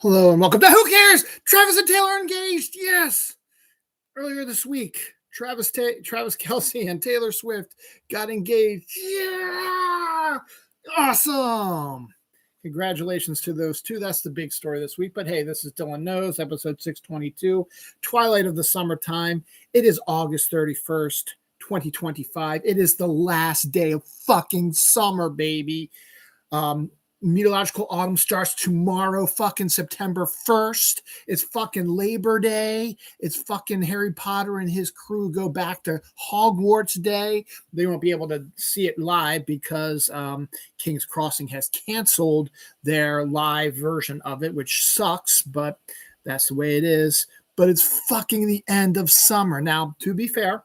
Hello and welcome to Who Cares? Travis and Taylor engaged. Yes. Earlier this week, Travis Kelce and Taylor Swift got engaged. Yeah. Awesome. Congratulations to those two. That's the big story this week. But hey, this is Dylan Knows, episode 622, Twilight of the Summertime. It is August 31st, 2025. It is the last day of fucking summer, baby. Meteorological autumn starts tomorrow, fucking September 1st. It's fucking Labor Day. It's fucking Harry Potter and his crew go back to Hogwarts Day. They won't be able to see it live because King's Crossing has canceled their live version of it, which sucks, but that's the way it is. But it's fucking the end of summer. Now, to be fair,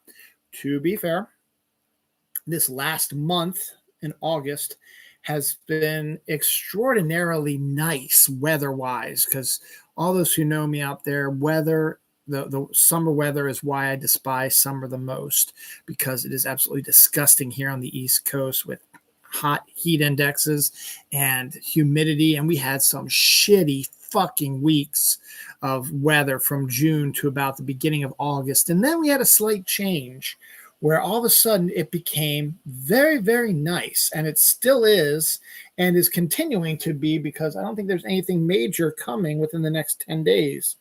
this last month in August has been extraordinarily nice weather-wise, because all those who know me out there, the summer weather is why I despise summer the most, because it is absolutely disgusting here on the East Coast with hot heat indexes and humidity, and we had some shitty fucking weeks of weather from June to about the beginning of August, and then we had a slight change where all of a sudden it became very, very nice. And it still is, and is continuing to be, because I don't think there's anything major coming within the next 10 days.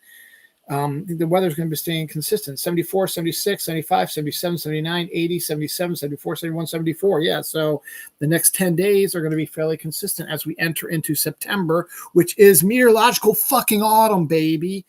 The weather's going to be staying consistent. 74, 76, 75, 77, 79, 80, 77, 74, 71, 74. Yeah, so the next 10 days are going to be fairly consistent as we enter into September, which is meteorological fucking autumn, baby.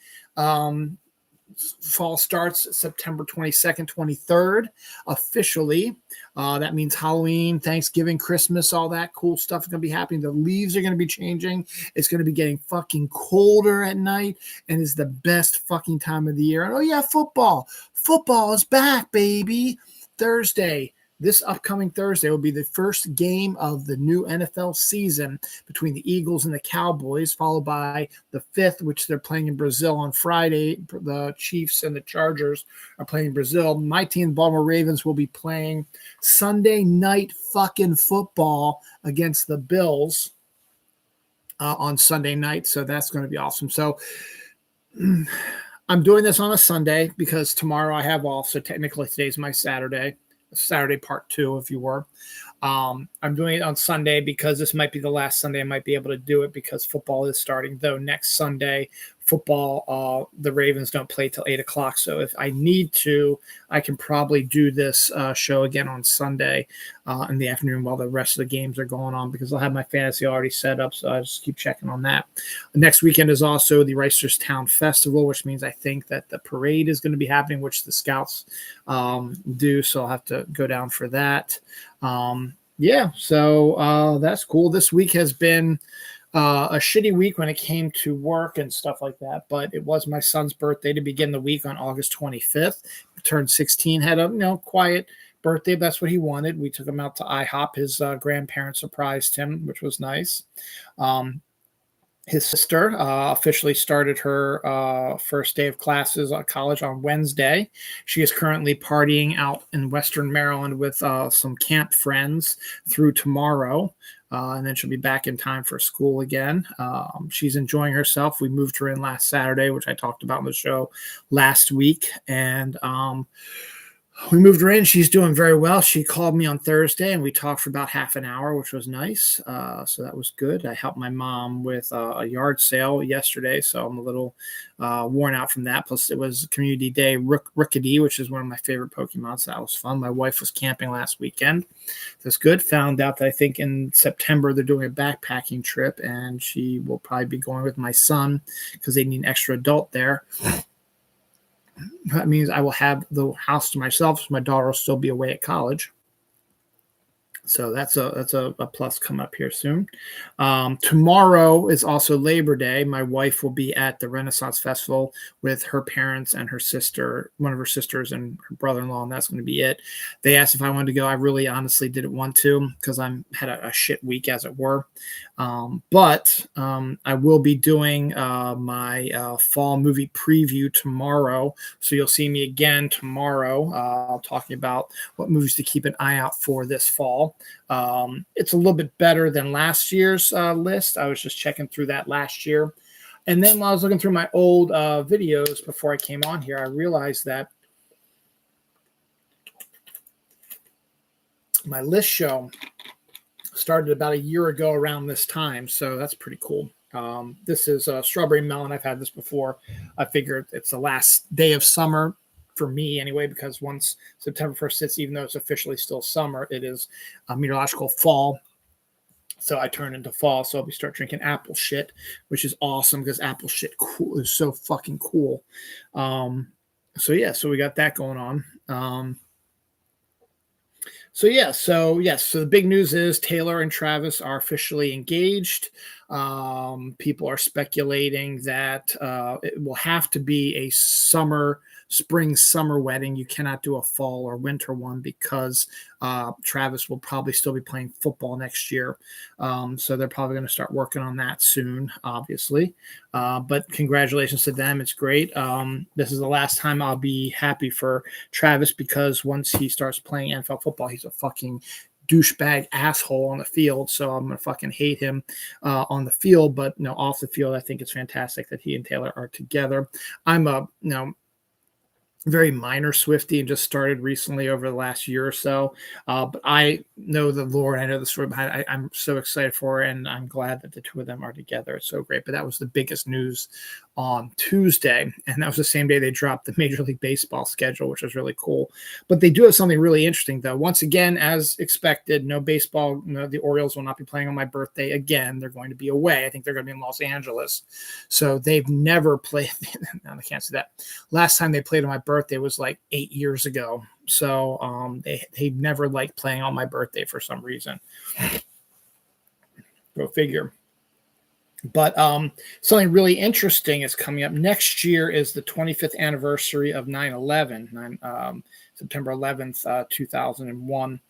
Fall starts September 22nd, 23rd, officially. That means Halloween, Thanksgiving, Christmas, all that cool stuff is going to be happening. The leaves are going to be changing. It's going to be getting fucking colder at night, and is the best fucking time of the year. And oh yeah, football. Football is back, baby. Thursday. This upcoming Thursday will be the first game of the new NFL season between the Eagles and the Cowboys, followed by the fifth, which they're playing in Brazil on Friday. The Chiefs and the Chargers are playing in Brazil. My team, the Baltimore Ravens, will be playing Sunday night fucking football against the Bills on Sunday night. So that's going to be awesome. So I'm doing this on a Sunday because tomorrow I have off. So technically today's my Saturday part 2, if you were. I'm doing it on Sunday because this might be the last Sunday I might be able to do it, because football is starting, though next Sunday football, the Ravens don't play till 8 o'clock. So if I need to, I can probably do this show again on Sunday in the afternoon while the rest of the games are going on, because I'll have my fantasy already set up. So I just keep checking on that. Next weekend is also the Reisterstown Festival, which means I think that the parade is going to be happening, which the Scouts do. So I'll have to go down for that. So that's cool. This week has been a shitty week when it came to work and stuff like that, but it was my son's birthday to begin the week on August 25th. He turned 16, had a quiet birthday. That's what he wanted. We took him out to IHOP. His grandparents surprised him, which was nice. His sister officially started her first day of classes at college on Wednesday. She is currently partying out in Western Maryland with some camp friends through tomorrow. And then she'll be back in time for school again. She's enjoying herself. We moved her in last Saturday, which I talked about in the show last week. And we moved her in. She's doing very well. She called me on Thursday, and we talked for about half an hour, which was nice. So that was good. I helped my mom with a yard sale yesterday, so I'm a little worn out from that. Plus, it was Community Day Rookity, which is one of my favorite Pokemon, so that was fun. My wife was camping last weekend. That's good. Found out that I think in September they're doing a backpacking trip, and she will probably be going with my son because they need an extra adult there. That means I will have the house to myself, so my daughter will still be away at college. So that's a plus coming up here soon. Tomorrow is also Labor Day. My wife will be at the Renaissance Festival with her parents and her sister, one of her sisters and her brother-in-law, and that's going to be it. They asked if I wanted to go. I really honestly didn't want to because I had a shit week, as it were. But I will be doing my fall movie preview tomorrow. So you'll see me again tomorrow talking about what movies to keep an eye out for this fall. It's a little bit better than last year's list. I was just checking through that last year. And then while I was looking through my old videos before I came on here, I realized that my list show started about a year ago around this time. So that's pretty cool. This is strawberry melon. I've had this before. I figured it's the last day of summer for me anyway, because once September 1st hits, even though it's officially still summer, it is a meteorological fall. So I turn into fall. So I'll start drinking apple shit, which is awesome because apple shit is so fucking cool. So we got that going on. So the big news is Taylor and Travis are officially engaged. People are speculating that it will have to be a spring summer wedding. You cannot do a fall or winter one because Travis will probably still be playing football next year. So they're probably going to start working on that soon, obviously. But congratulations to them. It's great. This is the last time I'll be happy for Travis because once he starts playing NFL football, he's a fucking douchebag asshole on the field. So I'm going to fucking hate him on the field. But, off the field, I think it's fantastic that he and Taylor are together. I'm a, very minor Swiftie and just started recently over the last year or so. But I know the lore. I know the story behind it. I'm so excited for it, and I'm glad that the two of them are together. It's so great. But that was the biggest news on Tuesday, and that was the same day they dropped the Major League Baseball schedule, which was really cool. But they do have something really interesting, though. Once again, as expected, no baseball. The Orioles will not be playing on my birthday again. They're going to be away. I think they're going to be in Los Angeles. So they've never played. I can't say that. Last time they played on my birthday was like 8 years ago. So they never liked playing on my birthday for some reason. Go figure. But something really interesting is coming up. Next year is the 25th anniversary of 9/11, September 11th, 2001.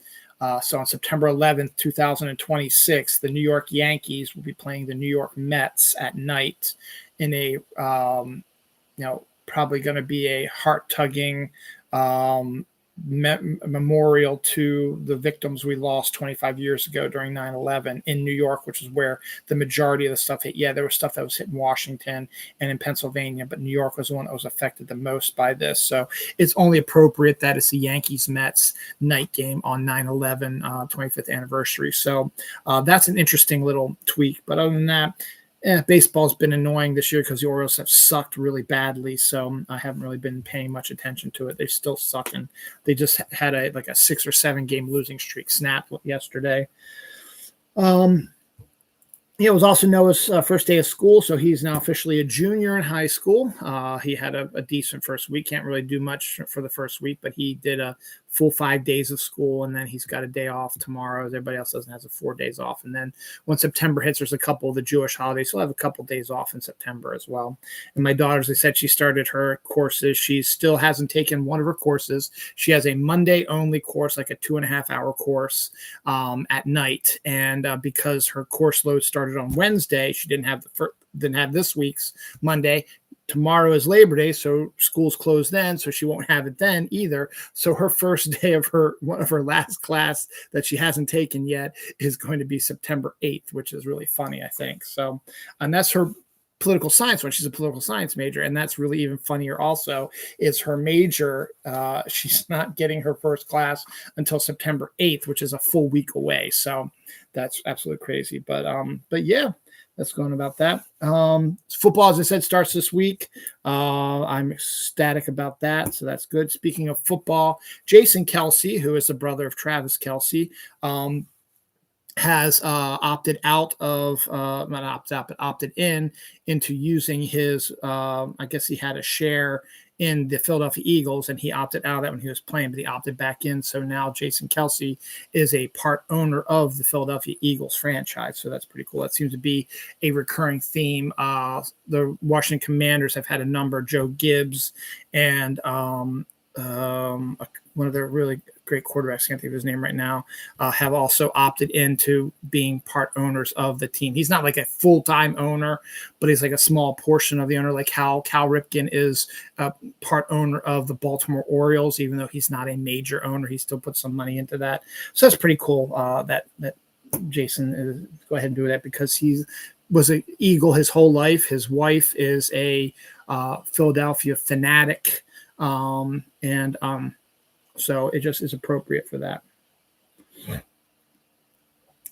So on September 11th, 2026, the New York Yankees will be playing the New York Mets at night in a, probably going to be a heart-tugging memorial to the victims we lost 25 years ago during 9/11 in New York, which is where the majority of the stuff hit. Yeah, there was stuff that was hit in Washington and in Pennsylvania, but New York was the one that was affected the most by this. So it's only appropriate that it's the Yankees-Mets night game on 9/11 25th anniversary. So that's an interesting little tweak. But other than that, baseball's been annoying this year because the Orioles have sucked really badly, so I haven't really been paying much attention to it. They still suck, and they just had a 6 or 7 game losing streak snapped yesterday. It was also Noah's first day of school, so he's now officially a junior in high school. He had a decent first week. Can't really do much for the first week, but he did a full 5 days of school, and then he's got a day off tomorrow. Everybody else doesn't have 4 days off. And then when September hits, there's a couple of the Jewish holidays. So he'll have a couple of days off in September as well. And my daughter, as I said, she started her courses. She still hasn't taken one of her courses. She has a Monday-only course, like a 2.5-hour course at night. And because her course load started on Wednesday, she didn't have this week's Monday. Tomorrow is Labor Day, so school's closed then, so she won't have it then either. So her first day of one of her last class that she hasn't taken yet is going to be September 8th, which is really funny, I think. So, and that's her political science one. She's a political science major, and that's really even funnier also is her major. She's not getting her first class until September 8th, which is a full week away. So that's absolutely crazy. But yeah. That's going about that. Football, as I said, starts this week. I'm ecstatic about that, so that's good. Speaking of football, Jason Kelsey, who is the brother of Travis Kelsey, has opted out of not opted out, but opted into using his. I guess he had a share in the Philadelphia Eagles, and he opted out of that when he was playing, but he opted back in. So now Jason Kelsey is a part owner of the Philadelphia Eagles franchise. So that's pretty cool. That seems to be a recurring theme. The Washington Commanders have had a number, Joe Gibbs and one of their really great quarterbacks, I can't think of his name right now, have also opted into being part owners of the team. He's not like a full-time owner, but he's like a small portion of the owner, like how Cal Ripken is a part owner of the Baltimore Orioles, even though he's not a major owner. He still puts some money into that. So that's pretty cool that Jason is go ahead and do that because he's was an Eagle his whole life. His wife is a Philadelphia fanatic, so it just is appropriate for that.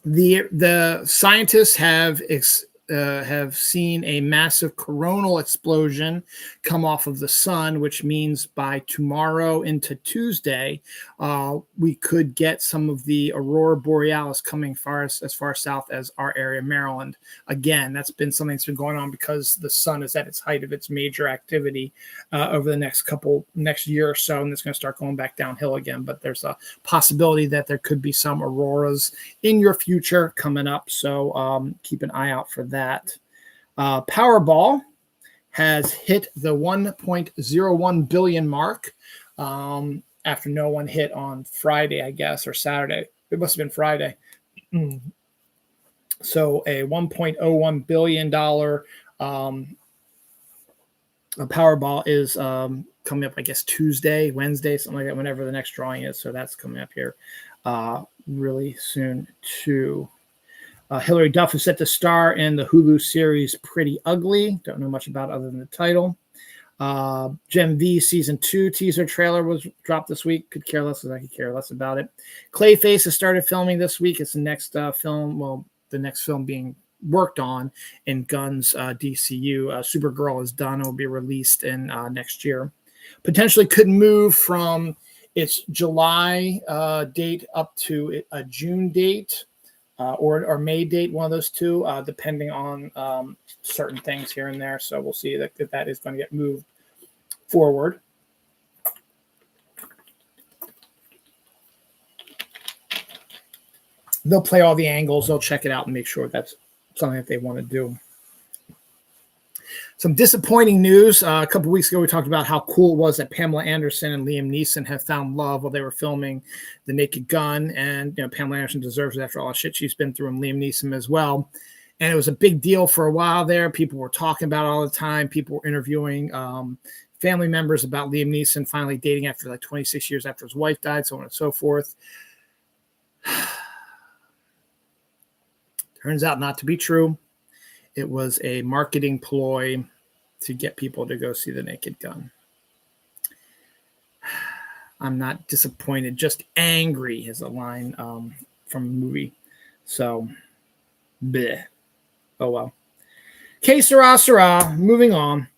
The scientists have seen a massive coronal explosion come off of the sun, which means by tomorrow into Tuesday, we could get some of the Aurora Borealis coming as far south as our area, Maryland. Again, that's been something that's been going on because the sun is at its height of its major activity over the next year or so, and it's going to start going back downhill again. But there's a possibility that there could be some auroras in your future coming up, so keep an eye out for that. Powerball has hit the 1.01 billion mark after no one hit on Friday, I guess, or Saturday. It must have been Friday. So a $1.01 billion Powerball is coming up, I guess, Tuesday, Wednesday, something like that, whenever the next drawing is. So that's coming up here really soon, too. Hilary Duff is set to star in the Hulu series Pretty Ugly. Don't know much about it other than the title. Gem V Season 2 teaser trailer was dropped this week. Could care less, as I could care less about it. Clayface has started filming this week. It's the next film, well, the next film being worked on in Gunn's DCU. Supergirl is done and will be released in next year. Potentially could move from its July date up to a June date. Or May date, one of those two, depending on certain things here and there. So we'll see that is going to get moved forward. They'll play all the angles. They'll check it out and make sure that's something that they want to do. Some disappointing news. A couple of weeks ago, we talked about how cool it was that Pamela Anderson and Liam Neeson have found love while they were filming The Naked Gun. And, Pamela Anderson deserves it after all the shit she's been through, and Liam Neeson as well. And it was a big deal for a while there. People were talking about it all the time. People were interviewing family members about Liam Neeson finally dating after 26 years after his wife died, so on and so forth. Turns out not to be true. It was a marketing ploy to get people to go see The Naked Gun. I'm not disappointed, just angry is a line from a movie. So, bleh. Oh, well. Que sera, sera. Moving on.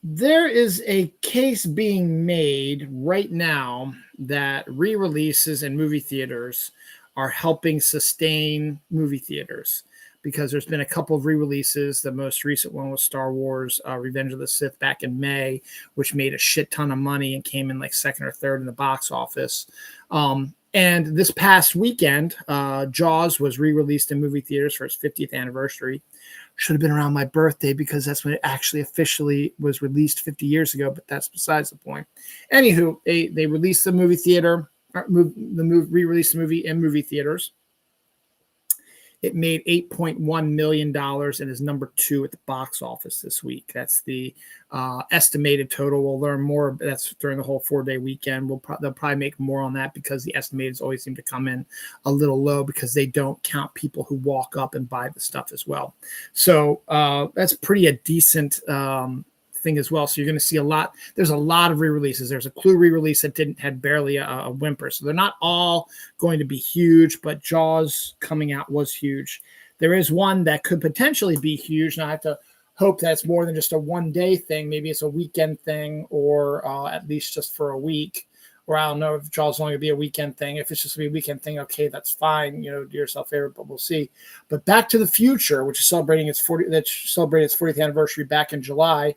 There is a case being made right now that re-releases in movie theaters are helping sustain movie theaters, because there's been a couple of re-releases. The most recent one was Star Wars Revenge of the Sith back in May, which made a shit ton of money and came in second or third in the box office. And this past weekend, Jaws was re-released in movie theaters for its 50th anniversary. Should have been around my birthday because that's when it actually officially was released 50 years ago, but that's besides the point. Anywho, they released the movie theater, re-released the movie in movie theaters. It made $8.1 million and is number 2 at the box office this week. That's the estimated total. We'll learn more. That's during the whole 4-day weekend. They'll probably make more on that, because the estimateds always seem to come in a little low because they don't count people who walk up and buy the stuff as well. So that's a decent thing as well. So you're going to see there's a lot of re-releases. There's a Clue re-release that had barely a whimper. So they're not all going to be huge, but Jaws coming out was huge. There is one that could potentially be huge, and I have to hope that's more than just a one-day thing. Maybe it's a weekend thing, or at least just for a week. Or I don't know if Jaws is only going to be a weekend thing. If it's just going to be a weekend thing, okay, that's fine. Do yourself a favor, but we'll see. But Back to the Future, which is celebrating its 40th anniversary back in July,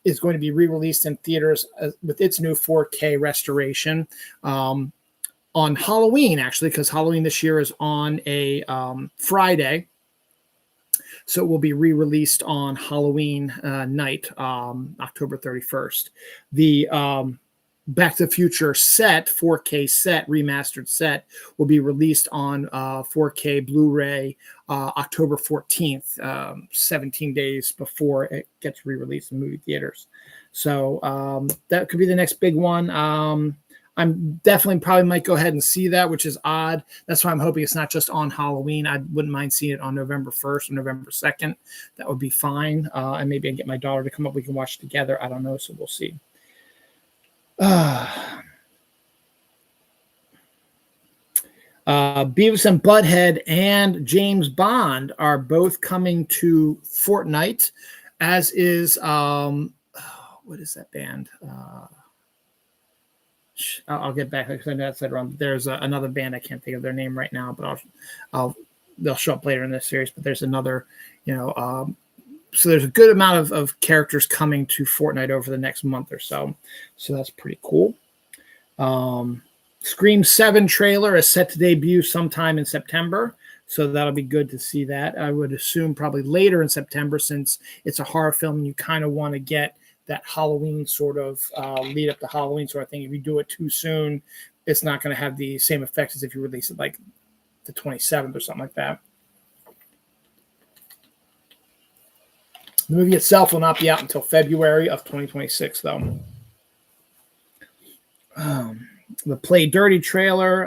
is going to be re-released in theaters with its new 4K restoration on Halloween, actually, because Halloween this year is on a Friday. So it will be re-released on Halloween night, October 31st. The Back to the Future set, 4K set, remastered set, will be released on 4K Blu-ray October 14th, 17 days before it gets re-released in movie theaters. So that could be the next big one. I'm definitely probably might go ahead and see that, which is odd. That's why I'm hoping it's not just on Halloween. I wouldn't mind seeing it on November 1st or November 2nd. That would be fine. And maybe I can get my daughter to come up. We can watch together. I don't know. So we'll see. Beavis and Butthead and James Bond are both coming to Fortnite, as is what is that band? I'll get back because I know I said wrong. There's another band, I can't think of their name right now, but they'll show up later in this series. But there's another, so there's a good amount of characters coming to Fortnite over the next month or so. So that's pretty cool. Scream 7 trailer is set to debut sometime in September. So that'll be good to see that. I would assume probably later in September, since it's a horror film and you kind of want to get that Halloween sort of lead up to Halloween sort of thing. If you do it too soon, it's not going to have the same effect as if you release it like the 27th or something like that. The movie itself will not be out until February of 2026, though. The Play Dirty trailer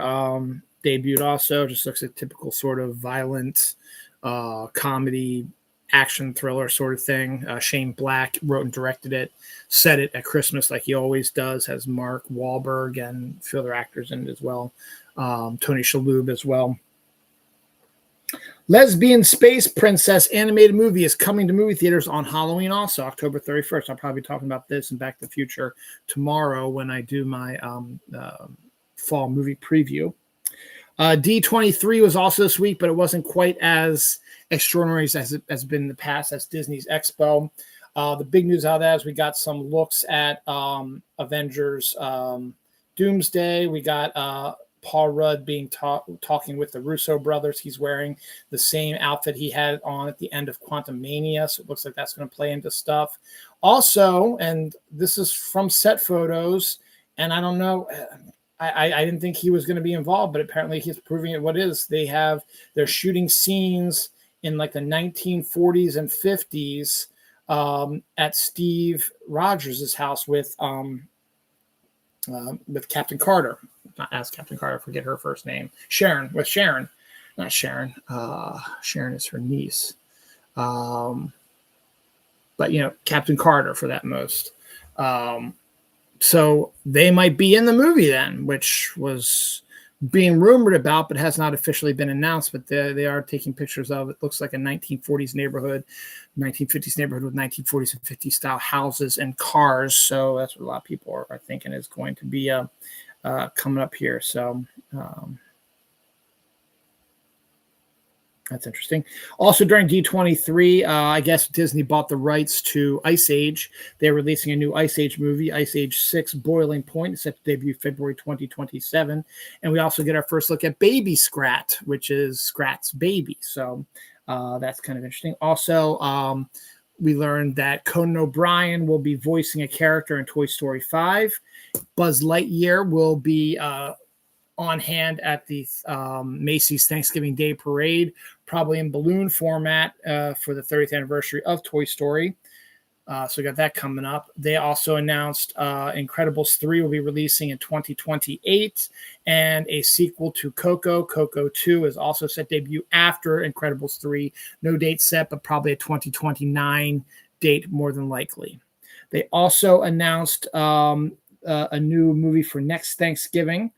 debuted also. Just looks like typical sort of violent comedy action thriller sort of thing. Shane Black wrote and directed it, set it at Christmas like he always does, has Mark Wahlberg and a few other actors in it as well. Tony Shalhoub as well. Lesbian Space Princess animated movie is coming to movie theaters on Halloween also, October 31st. I'll probably be talking about this in Back to the Future tomorrow when I do my fall movie preview. D23 was also this week, but it wasn't quite as extraordinary as it has been in the past. That's Disney's Expo. The big news out of that is we got some looks at Avengers Doomsday. We got Paul Rudd being talking with the Russo brothers. He's wearing the same outfit he had on at the end of Quantum Mania, so it looks like that's going to play into stuff. Also, and this is from set photos, and I don't know, I didn't think he was going to be involved, but apparently he's proving it what is. They're shooting scenes in like the 1940s and 50s at Steve Rogers' house with Captain Carter. Not as Captain Carter, I forget her first name. Sharon. Not Sharon. Sharon is her niece. But, Captain Carter for that most. So they might be in the movie then, which was being rumored about, but has not officially been announced. But they are taking pictures of it. Looks like a 1940s neighborhood, 1950s neighborhood with 1940s and 50s style houses and cars. So that's what a lot of people are thinking is going to be coming up here. So that's interesting. Also during D23, I guess Disney bought the rights to Ice Age. They're releasing a new Ice Age movie, Ice Age 6 Boiling Point. It's set to debut February 2027. And we also get our first look at Baby Scrat, which is Scrat's baby. So that's kind of interesting. Also, we learned that Conan O'Brien will be voicing a character in Toy Story 5. Buzz Lightyear will be on hand at the Macy's Thanksgiving Day Parade, probably in balloon format for the 30th anniversary of Toy Story. So we got that coming up. They also announced Incredibles 3 will be releasing in 2028, and a sequel to Coco. Coco 2 is also set to debut after Incredibles 3. No date set, but probably a 2029 date more than likely. They also announced a new movie for next Thanksgiving.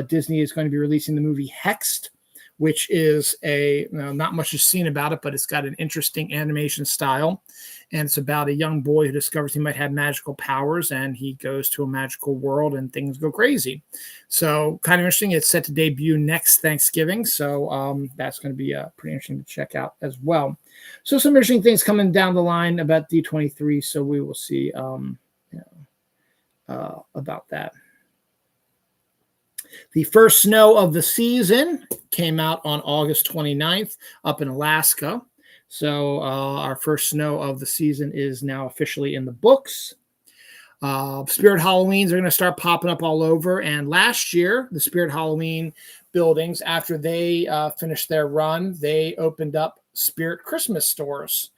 Disney is going to be releasing the movie Hexed, which is not much is seen about it, but it's got an interesting animation style. And it's about a young boy who discovers he might have magical powers, and he goes to a magical world and things go crazy. So kind of interesting. It's set to debut next Thanksgiving. So that's going to be pretty interesting to check out as well. So some interesting things coming down the line about D23. So we will see about that. The first snow of the season came out on August 29th up in Alaska. So our first snow of the season is now officially in the books. Spirit Halloweens are going to start popping up all over. And last year, the Spirit Halloween buildings, after they finished their run, they opened up Spirit Christmas stores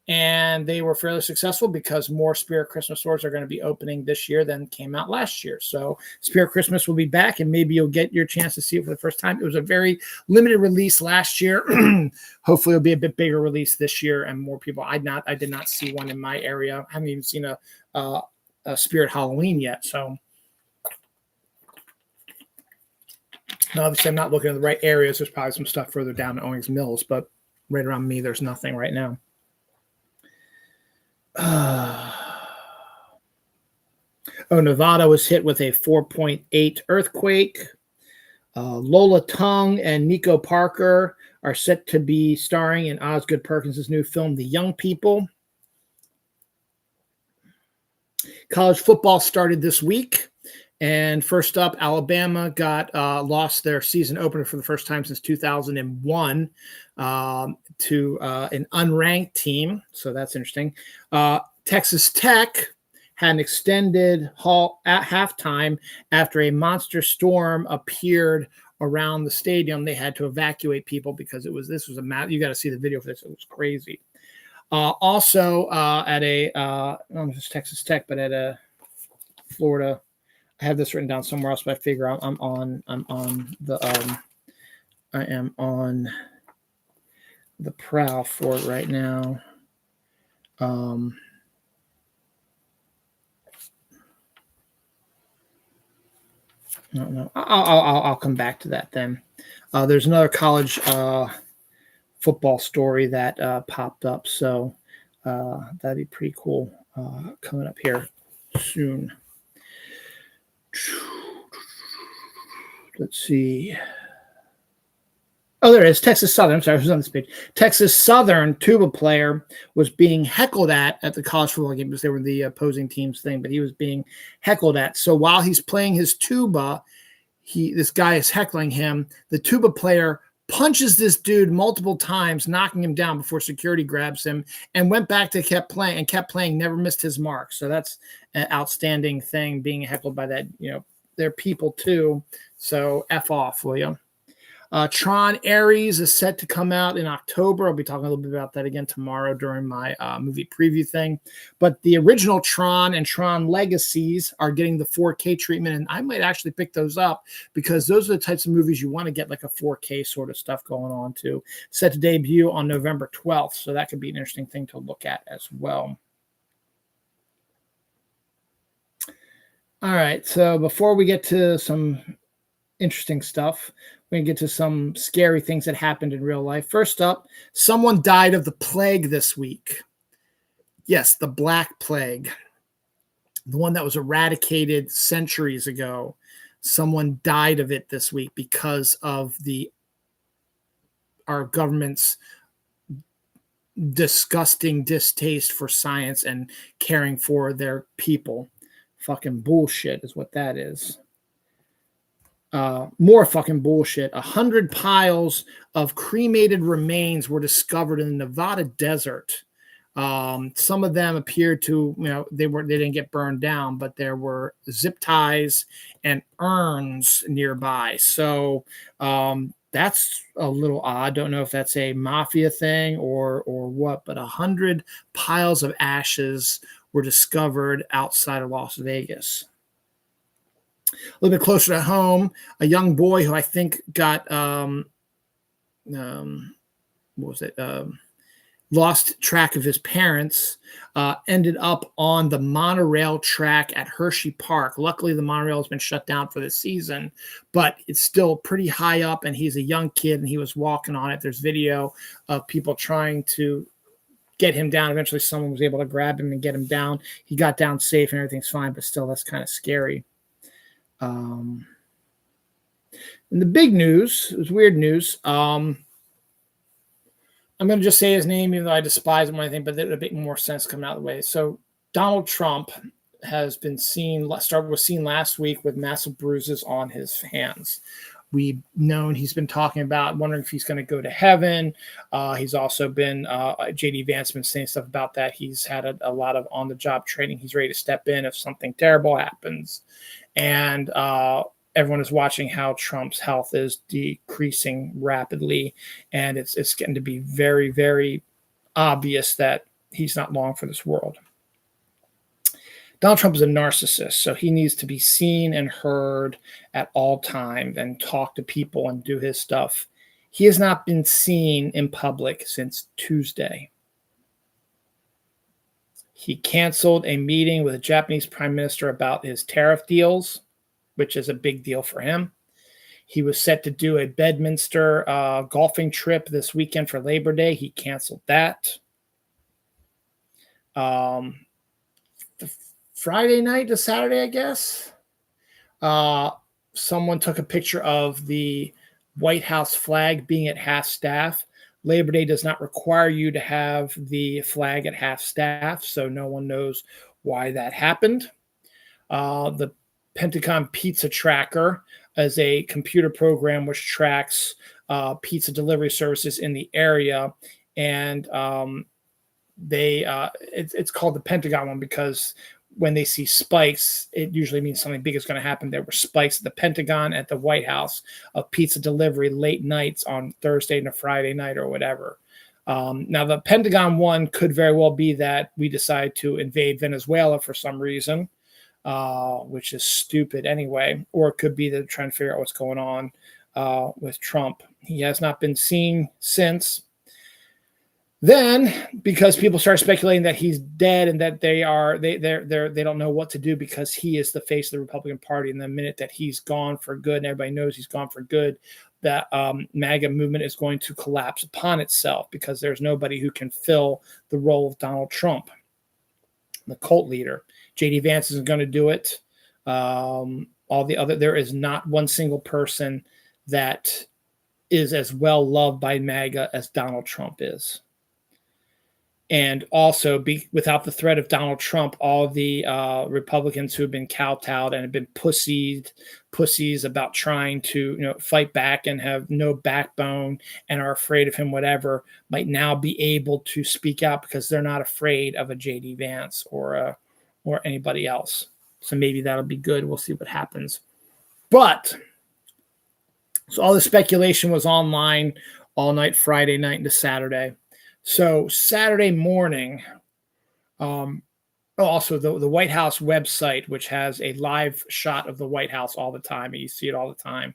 and they were fairly successful because more Spirit Christmas stores are going to be opening this year than came out last year. So Spirit Christmas will be back, and maybe you'll get your chance to see it for the first time. It was a very limited release last year. Hopefully it'll be a bit bigger release this year, and more people. I did not see one in my area. I haven't even seen a Spirit Halloween yet. So obviously I'm not looking at the right areas. There's probably some stuff further down at Owings Mills, but right around me, there's nothing right now. Nevada was hit with a 4.8 earthquake. Lola Tung and Nico Parker are set to be starring in Osgood Perkins' new film, The Young People. College football started this week. And first up, Alabama got lost their season opener for the first time since 2001 to an unranked team. So that's interesting. Texas Tech had an extended halt at halftime after a monster storm appeared around the stadium. They had to evacuate people because this was a you got to see the video for this. It was crazy. Also at not just Texas Tech, but at a Florida. I have this written down somewhere else, but I figure I am on the prowl for it right now. No. I'll come back to that then. There's another college football story that popped up, so that'd be pretty cool coming up here soon. Let's see. Oh, there it is. Texas Southern. I'm sorry, I was on this page. Texas Southern tuba player was being heckled at the college football game because they were the opposing team's thing, but he was being heckled at. So while he's playing his tuba, this guy is heckling him. The tuba player punches this dude multiple times, knocking him down before security grabs him, and went back to kept playing, never missed his mark. So that's an outstanding thing, being heckled by that. They're people too. So F off, will you? Tron Ares is set to come out in October. I'll be talking a little bit about that again tomorrow during my movie preview thing. But the original Tron and Tron Legacies are getting the 4K treatment, and I might actually pick those up because those are the types of movies you want to get like a 4K sort of stuff going on to. Set to debut on November 12th, so that could be an interesting thing to look at as well. All right, so before we get to some interesting stuff, we're going to get to some scary things that happened in real life. First up, someone died of the plague this week. Yes, the Black Plague, the one that was eradicated centuries ago. Someone died of it this week because of our government's disgusting distaste for science and caring for their people. Fucking bullshit is what that is. More fucking bullshit. 100 piles of cremated remains were discovered in the Nevada desert. Some of them appeared to, they didn't get burned down, but there were zip ties and urns nearby. So that's a little odd. Don't know if that's a mafia thing or what, but 100 piles of ashes were discovered outside of Las Vegas. A little bit closer to home, a young boy who I think got lost track of his parents, ended up on the monorail track at Hershey Park. Luckily, the monorail has been shut down for the season, but it's still pretty high up, and he's a young kid, and he was walking on it. There's video of people trying to get him down. Eventually, someone was able to grab him and get him down. He got down safe, and everything's fine, but still, that's kind of scary. And the big news, it was weird news. I'm going to just say his name, even though I despise him or anything, but it'll make more sense coming out of the way. So Donald Trump was seen last week with massive bruises on his hands. We've known he's been talking about wondering if he's going to go to heaven. He's also been, J.D. Vance been saying stuff about that. He's had a lot of on-the-job training. He's ready to step in if something terrible happens. And everyone is watching how Trump's health is decreasing rapidly. And it's getting to be very, very obvious that he's not long for this world. Donald Trump is a narcissist, so he needs to be seen and heard at all times and talk to people and do his stuff. He has not been seen in public since Tuesday. He canceled a meeting with the Japanese prime minister about his tariff deals, which is a big deal for him. He was set to do a Bedminster golfing trip this weekend for Labor Day. He canceled that. The Friday night to Saturday, I guess, someone took a picture of the White House flag being at half staff. Labor Day does not require you to have the flag at half staff, so no one knows why that happened. The Pentagon Pizza Tracker is a computer program which tracks pizza delivery services in the area, and it's called the Pentagon one because when they see spikes, it usually means something big is going to happen. There were spikes at the Pentagon, at the White House, of pizza delivery late nights on Thursday and a Friday night or whatever. Now, the Pentagon one could very well be that we decide to invade Venezuela for some reason, which is stupid anyway, or it could be that they're trying to figure out what's going on with Trump. He has not been seen since. Then, because people start speculating that he's dead and that they don't know what to do because he is the face of the Republican Party, and the minute that he's gone for good, and everybody knows he's gone for good, that MAGA movement is going to collapse upon itself because there's nobody who can fill the role of Donald Trump, the cult leader. J.D. Vance isn't going to do it. There is not one single person that is as well loved by MAGA as Donald Trump is. And also, without the threat of Donald Trump, all the Republicans who have been kowtowed and have been pussies about trying to fight back and have no backbone and are afraid of him, whatever, might now be able to speak out because they're not afraid of a J.D. Vance or anybody else. So maybe that'll be good. We'll see what happens. But so all the speculation was online all night, Friday night into Saturday. So Saturday morning, also the White House website, which has a live shot of the White House all the time, and you see it all the time,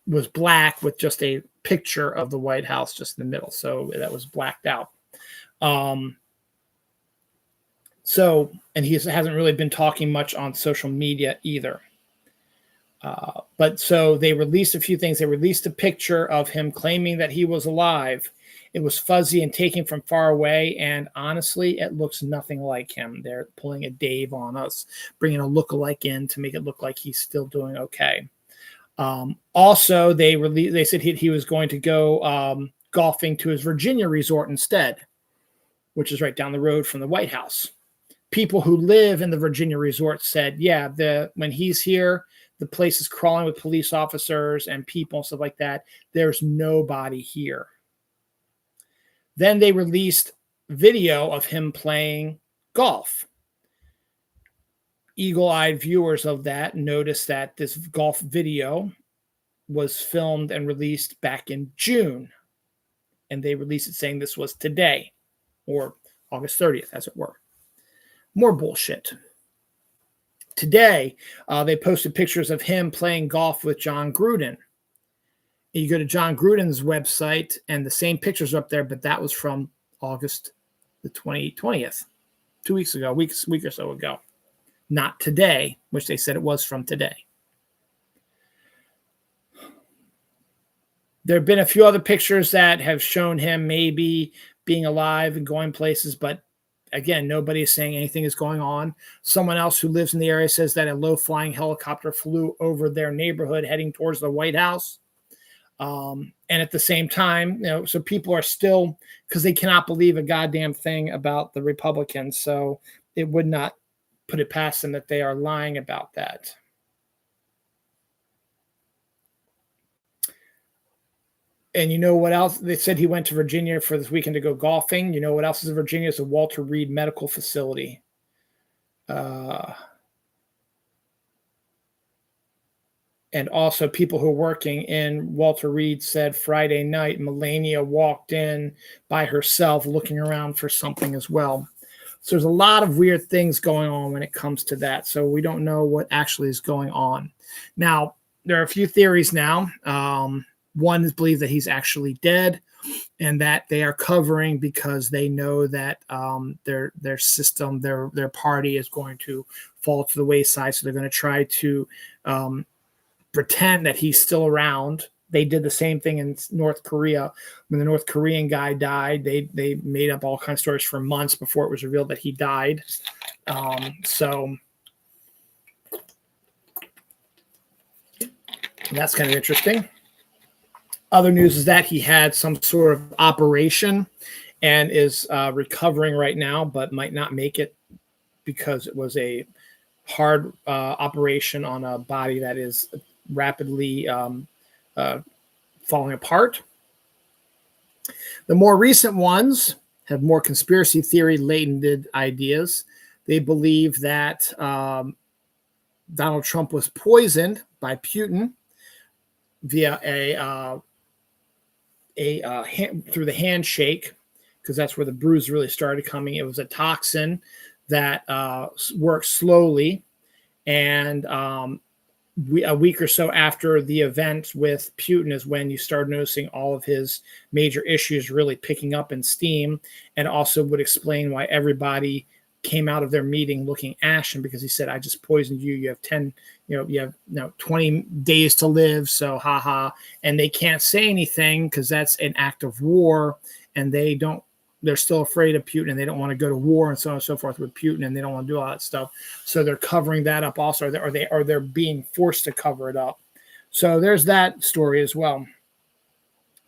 was black with just a picture of the White House just in the middle. So that was blacked out. And he hasn't really been talking much on social media either. But so they released a few things. They released a picture of him claiming that he was alive. It was fuzzy and taken from far away, and honestly, it looks nothing like him. They're pulling a Dave on us, bringing a lookalike in to make it look like he's still doing okay. Also, they said he was going to go golfing to his Virginia resort instead, which is right down the road from the White House. People who live in the Virginia resort said, yeah, when he's here, the place is crawling with police officers and people and stuff like that. There's nobody here. Then they released video of him playing golf. Eagle-eyed viewers of that noticed that this golf video was filmed and released back in June. And they released it saying this was today, or August 30th, as it were. More bullshit. Today, they posted pictures of him playing golf with John Gruden. You go to John Gruden's website, and the same pictures are up there, but that was from August the 20th, 2 weeks ago, week or so ago. Not today, which they said it was from today. There have been a few other pictures that have shown him maybe being alive and going places, but again, nobody is saying anything is going on. Someone else who lives in the area says that a low-flying helicopter flew over their neighborhood heading towards the White House. And at the same time, so people are still, because they cannot believe a goddamn thing about the Republicans. So it would not put it past them that they are lying about that. And you know what else? They said he went to Virginia for this weekend to go golfing. You know what else is in Virginia? It's a Walter Reed Medical Facility. And also people who are working in Walter Reed said Friday night, Melania walked in by herself looking around for something as well. So there's a lot of weird things going on when it comes to that. So we don't know what actually is going on. Now, there are a few theories now. One is believed that he's actually dead and that they are covering because they know that their system, their party is going to fall to the wayside. So they're going to try to pretend that he's still around. They did the same thing in North Korea. When the North Korean guy died, they made up all kinds of stories for months before it was revealed that he died. So that's kind of interesting. Other news is that he had some sort of operation and is recovering right now, but might not make it because it was a hard operation on a body that is rapidly falling apart. The more recent ones have more conspiracy theory latent ideas. They believe that Donald Trump was poisoned by Putin via through the handshake, because that's where the bruise really started coming. It was a toxin that works slowly, and a week or so after the event with Putin is when you start noticing all of his major issues really picking up in steam, and also would explain why everybody came out of their meeting looking ashen, because he said, I just poisoned you. You have 10, you have 20 days to live. So haha. And they can't say anything because that's an act of war, and they're still afraid of Putin, and they don't want to go to war and so on and so forth with Putin, and they don't want to do all that stuff. So they're covering that up also, or they're being forced to cover it up. So there's that story as well.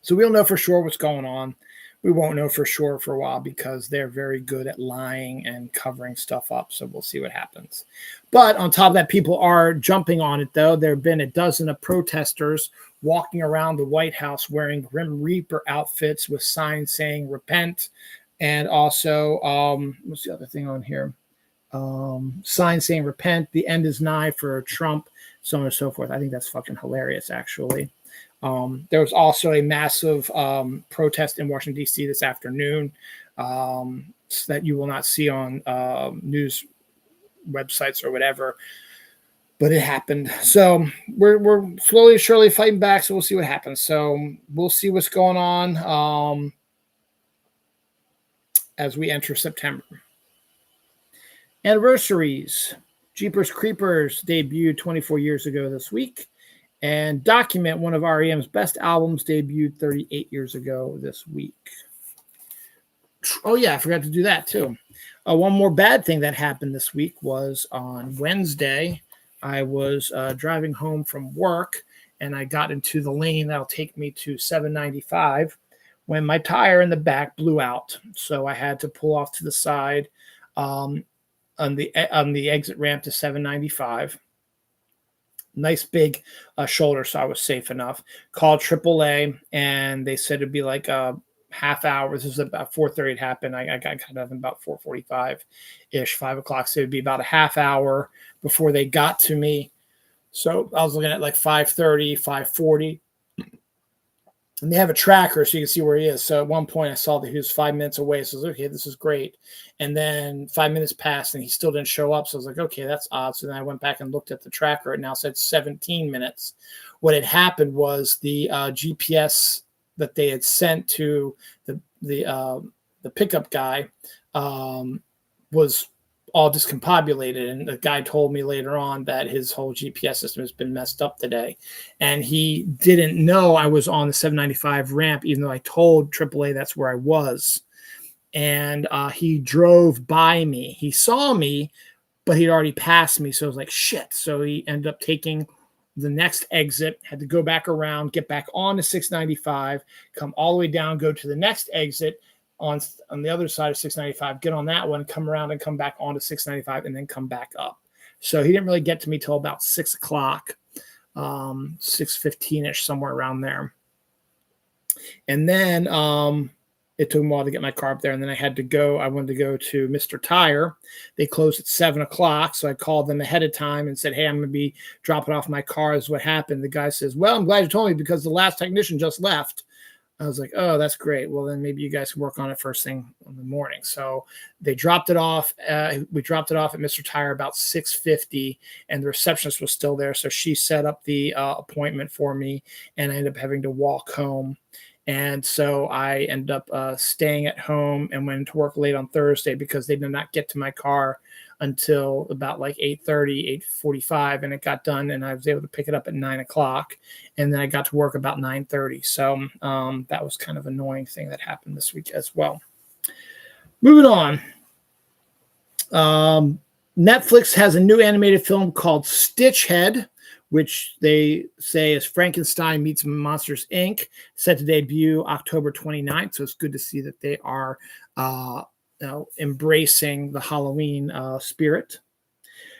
So we'll know for sure what's going on. We won't know for sure for a while because they're very good at lying and covering stuff up. So we'll see what happens. But on top of that, people are jumping on it, though. There have been a dozen of protesters walking around the White House wearing Grim Reaper outfits with signs saying repent. And also, what's the other thing on here? Signs saying repent, the end is nigh for Trump, so on and so forth. I think that's fucking hilarious, actually. There was also a massive protest in Washington, D.C. this afternoon that you will not see on news websites or whatever, but it happened. So we're slowly, surely fighting back, so we'll see what happens. So we'll see what's going on as we enter September. Anniversaries. Jeepers Creepers debuted 24 years ago this week. And Document, one of REM's best albums, debuted 38 years ago this week. Oh, yeah, I forgot to do that, too. One more bad thing that happened this week was on Wednesday, I was driving home from work, and I got into the lane that'll take me to 795 when my tire in the back blew out. So I had to pull off to the side on the exit ramp to 795. Nice big shoulder, so I was safe enough. Called AAA, and they said it'd be like a half hour. This was about 4:30 it happened. I got kind of about 4:45-ish, 5 o'clock. So it'd be about a half hour before they got to me. So I was looking at like 5:30, 5:40. And they have a tracker so you can see where he is. So at one point I saw that he was 5 minutes away. So I was like, okay, this is great. And then 5 minutes passed and he still didn't show up. So I was like, okay, that's odd. So then I went back and looked at the tracker. It now said 17 minutes. What had happened was the GPS that they had sent to the pickup guy was all discombobulated, and the guy told me later on that his whole GPS system has been messed up today, and he didn't know I was on the 795 ramp, even though I told AAA that's where I was. And he drove by me. He saw me, but he'd already passed me, so I was like, shit. So he ended up taking the next exit, had to go back around, get back on to 695, come all the way down, go to the next exit on the other side of 695, get on that one, come around and come back onto 695, and then come back up. So he didn't really get to me till about 6 o'clock, 6:15-ish, somewhere around there. And then it took a while to get my car up there. And then I wanted to go to Mr. Tire. They closed at 7:00. So I called them ahead of time and said, hey, I'm going to be dropping off my car. This is what happened. The guy says, well, I'm glad you told me because the last technician just left. I was like, oh, that's great. Well, then maybe you guys can work on it first thing in the morning. So they dropped it off. We dropped it off at Mr. Tire about 6:50, and the receptionist was still there. So she set up the appointment for me, and I ended up having to walk home. And so I ended up staying at home and went to work late on Thursday because they did not get to my car until about like 8:30, 8:45, and it got done, and I was able to pick it up at 9:00, and then I got to work about 9:30. So that was kind of an annoying thing that happened this week as well. Moving on. Netflix has a new animated film called Stitchhead, which they say is Frankenstein meets Monsters, Inc., set to debut October 29th. So it's good to see that they are embracing the Halloween spirit.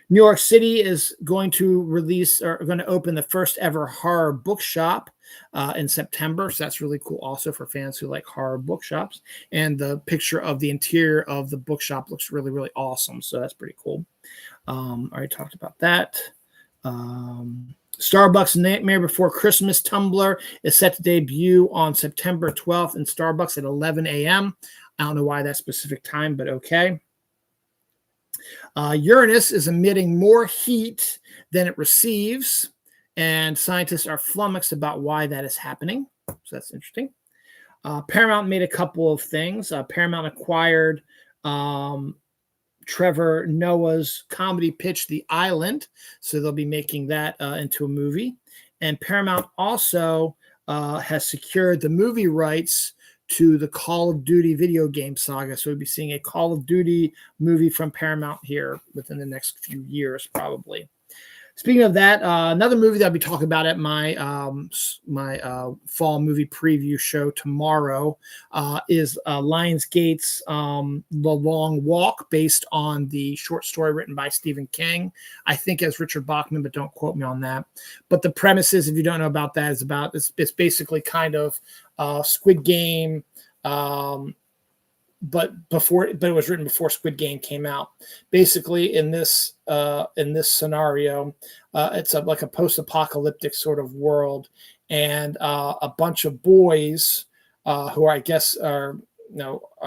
New York City is going to open the first ever horror bookshop in September. So that's really cool also for fans who like horror bookshops. And the picture of the interior of the bookshop looks really, really awesome. So that's pretty cool. I already talked about that. Starbucks Nightmare Before Christmas Tumbler is set to debut on September 12th in Starbucks at 11 a.m. I don't know why that specific time, but okay. Uranus is emitting more heat than it receives, and scientists are flummoxed about why that is happening. So that's interesting. Paramount made a couple of things. Paramount acquired Trevor Noah's comedy pitch, The Island. So they'll be making that into a movie. And Paramount also has secured the movie rights to the Call of Duty video game saga. So we'll be seeing a Call of Duty movie from Paramount here within the next few years, probably. Speaking of that, another movie that I'll be talking about at my fall movie preview show tomorrow is Lionsgate's The Long Walk, based on the short story written by Stephen King. I think as Richard Bachman, but don't quote me on that. But the premises, if you don't know about that, it's basically kind of Squid Game, but it was written before Squid Game came out. Basically, in this scenario, it's like a post-apocalyptic sort of world, and a bunch of boys who I guess are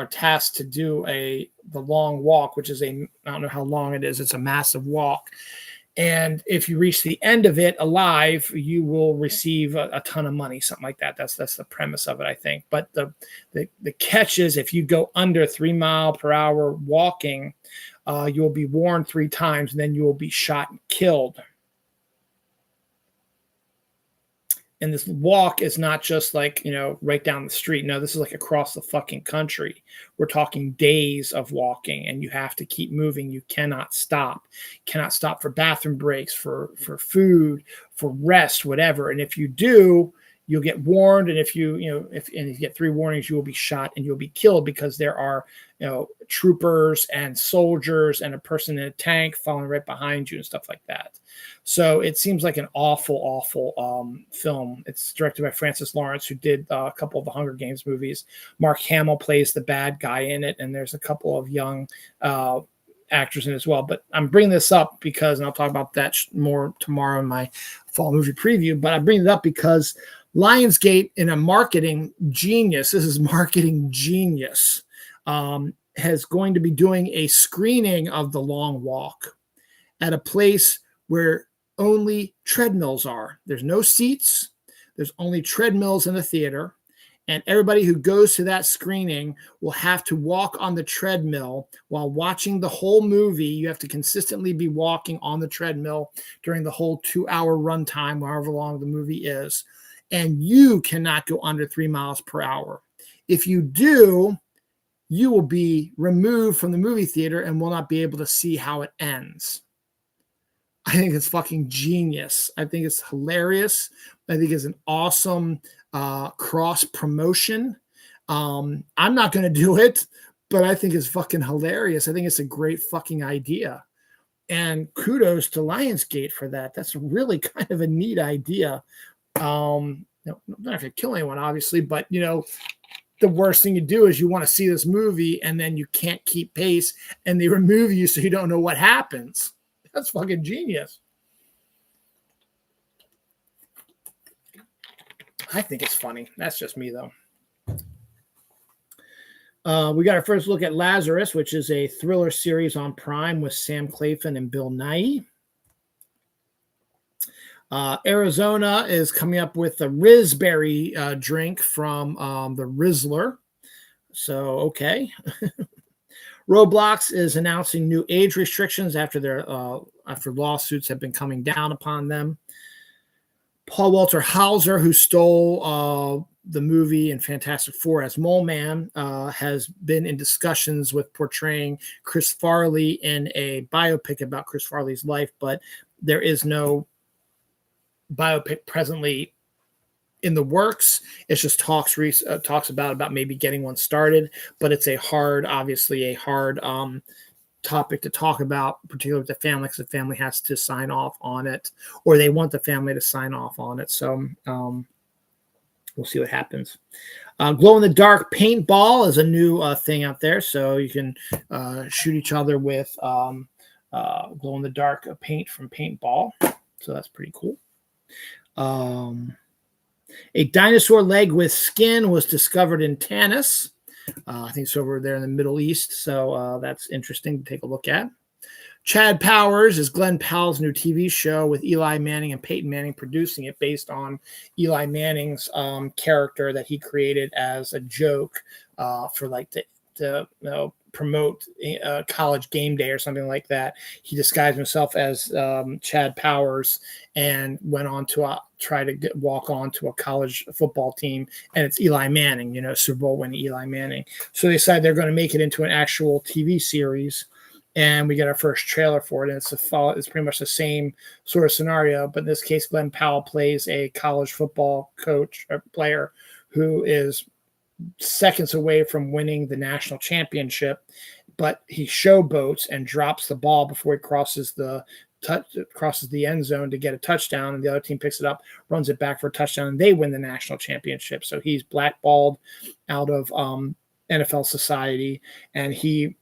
tasked to do the long walk, which is I don't know how long it is. It's a massive walk. And if you reach the end of it alive, you will receive a ton of money, something like that. That's the premise of it, I think. But the catch is if you go under 3 miles per hour walking, you'll be warned 3 times, and then you will be shot and killed. And this walk is not just like, right down the street. No, this is like across the fucking country. We're talking days of walking, and you have to keep moving. You cannot stop. You cannot stop for bathroom breaks, for food, for rest, whatever. And if you do, you'll get warned. And if you get 3 warnings, you will be shot and you'll be killed, because there are, troopers and soldiers and a person in a tank following right behind you and stuff like that. So it seems like an awful film. It's directed by Francis Lawrence, who did a couple of the Hunger Games movies. Mark Hamill plays the bad guy in it, and there's a couple of young actors in it as well. But I'm bringing this up because, and I'll talk about that more tomorrow in my fall movie preview, but I bring it up because Lionsgate, in a marketing genius, this is marketing genius, has going to be doing a screening of The Long Walk at a place where only treadmills are. There's no seats. There's only treadmills in the theater. And everybody who goes to that screening will have to walk on the treadmill while watching the whole movie. You have to consistently be walking on the treadmill during the whole 2-hour runtime, however long the movie is. And you cannot go under 3 miles per hour. If you do, you will be removed from the movie theater and will not be able to see how it ends. I think it's fucking genius. I think it's hilarious. I think it's an awesome cross promotion. I'm not going to do it, but I think it's fucking hilarious. I think it's a great fucking idea. And kudos to Lionsgate for that. That's really kind of a neat idea. Not if you kill anyone, obviously, but the worst thing you do is you want to see this movie and then you can't keep pace and they remove you so you don't know what happens. That's fucking genius. I think it's funny. That's just me, though. We got our first look at Lazarus, which is a thriller series on Prime with Sam Claflin and Bill Nighy. Arizona is coming up with a Raspberry drink from the Rizzler. So, okay. Roblox is announcing new age restrictions after lawsuits have been coming down upon them. Paul Walter Hauser, who stole the movie in Fantastic Four as Mole Man, has been in discussions with portraying Chris Farley in a biopic about Chris Farley's life, but there is no biopic presently in the works. It's just talks about maybe getting one started, but it's obviously a hard topic to talk about, particularly with the family, because the family has to sign off on it, or they want the family to sign off on it. So we'll see what happens. Glow in the dark paintball is a new thing out there, so you can shoot each other with glow in the dark paint from paintball. So that's pretty cool. A dinosaur leg with skin was discovered in Tanis. I think it's over there in the Middle East, so that's interesting to take a look at. Chad Powers is Glenn Powell's new TV show with Eli Manning and Peyton Manning producing it, based on Eli Manning's character that he created as a joke for like to promote college game day or something like that. He disguised himself as Chad Powers and went on to try to walk on to a college football team, and it's Eli Manning, Super Bowl winning Eli Manning. So they decided they're going to make it into an actual TV series, and we get our first trailer for it. And it's pretty much the same sort of scenario, but in this case, Glenn Powell plays a college football coach or player who is seconds away from winning the national championship, but he showboats and drops the ball before he crosses the end zone to get a touchdown, and the other team picks it up, runs it back for a touchdown, and they win the national championship. So he's blackballed out of NFL society, and he,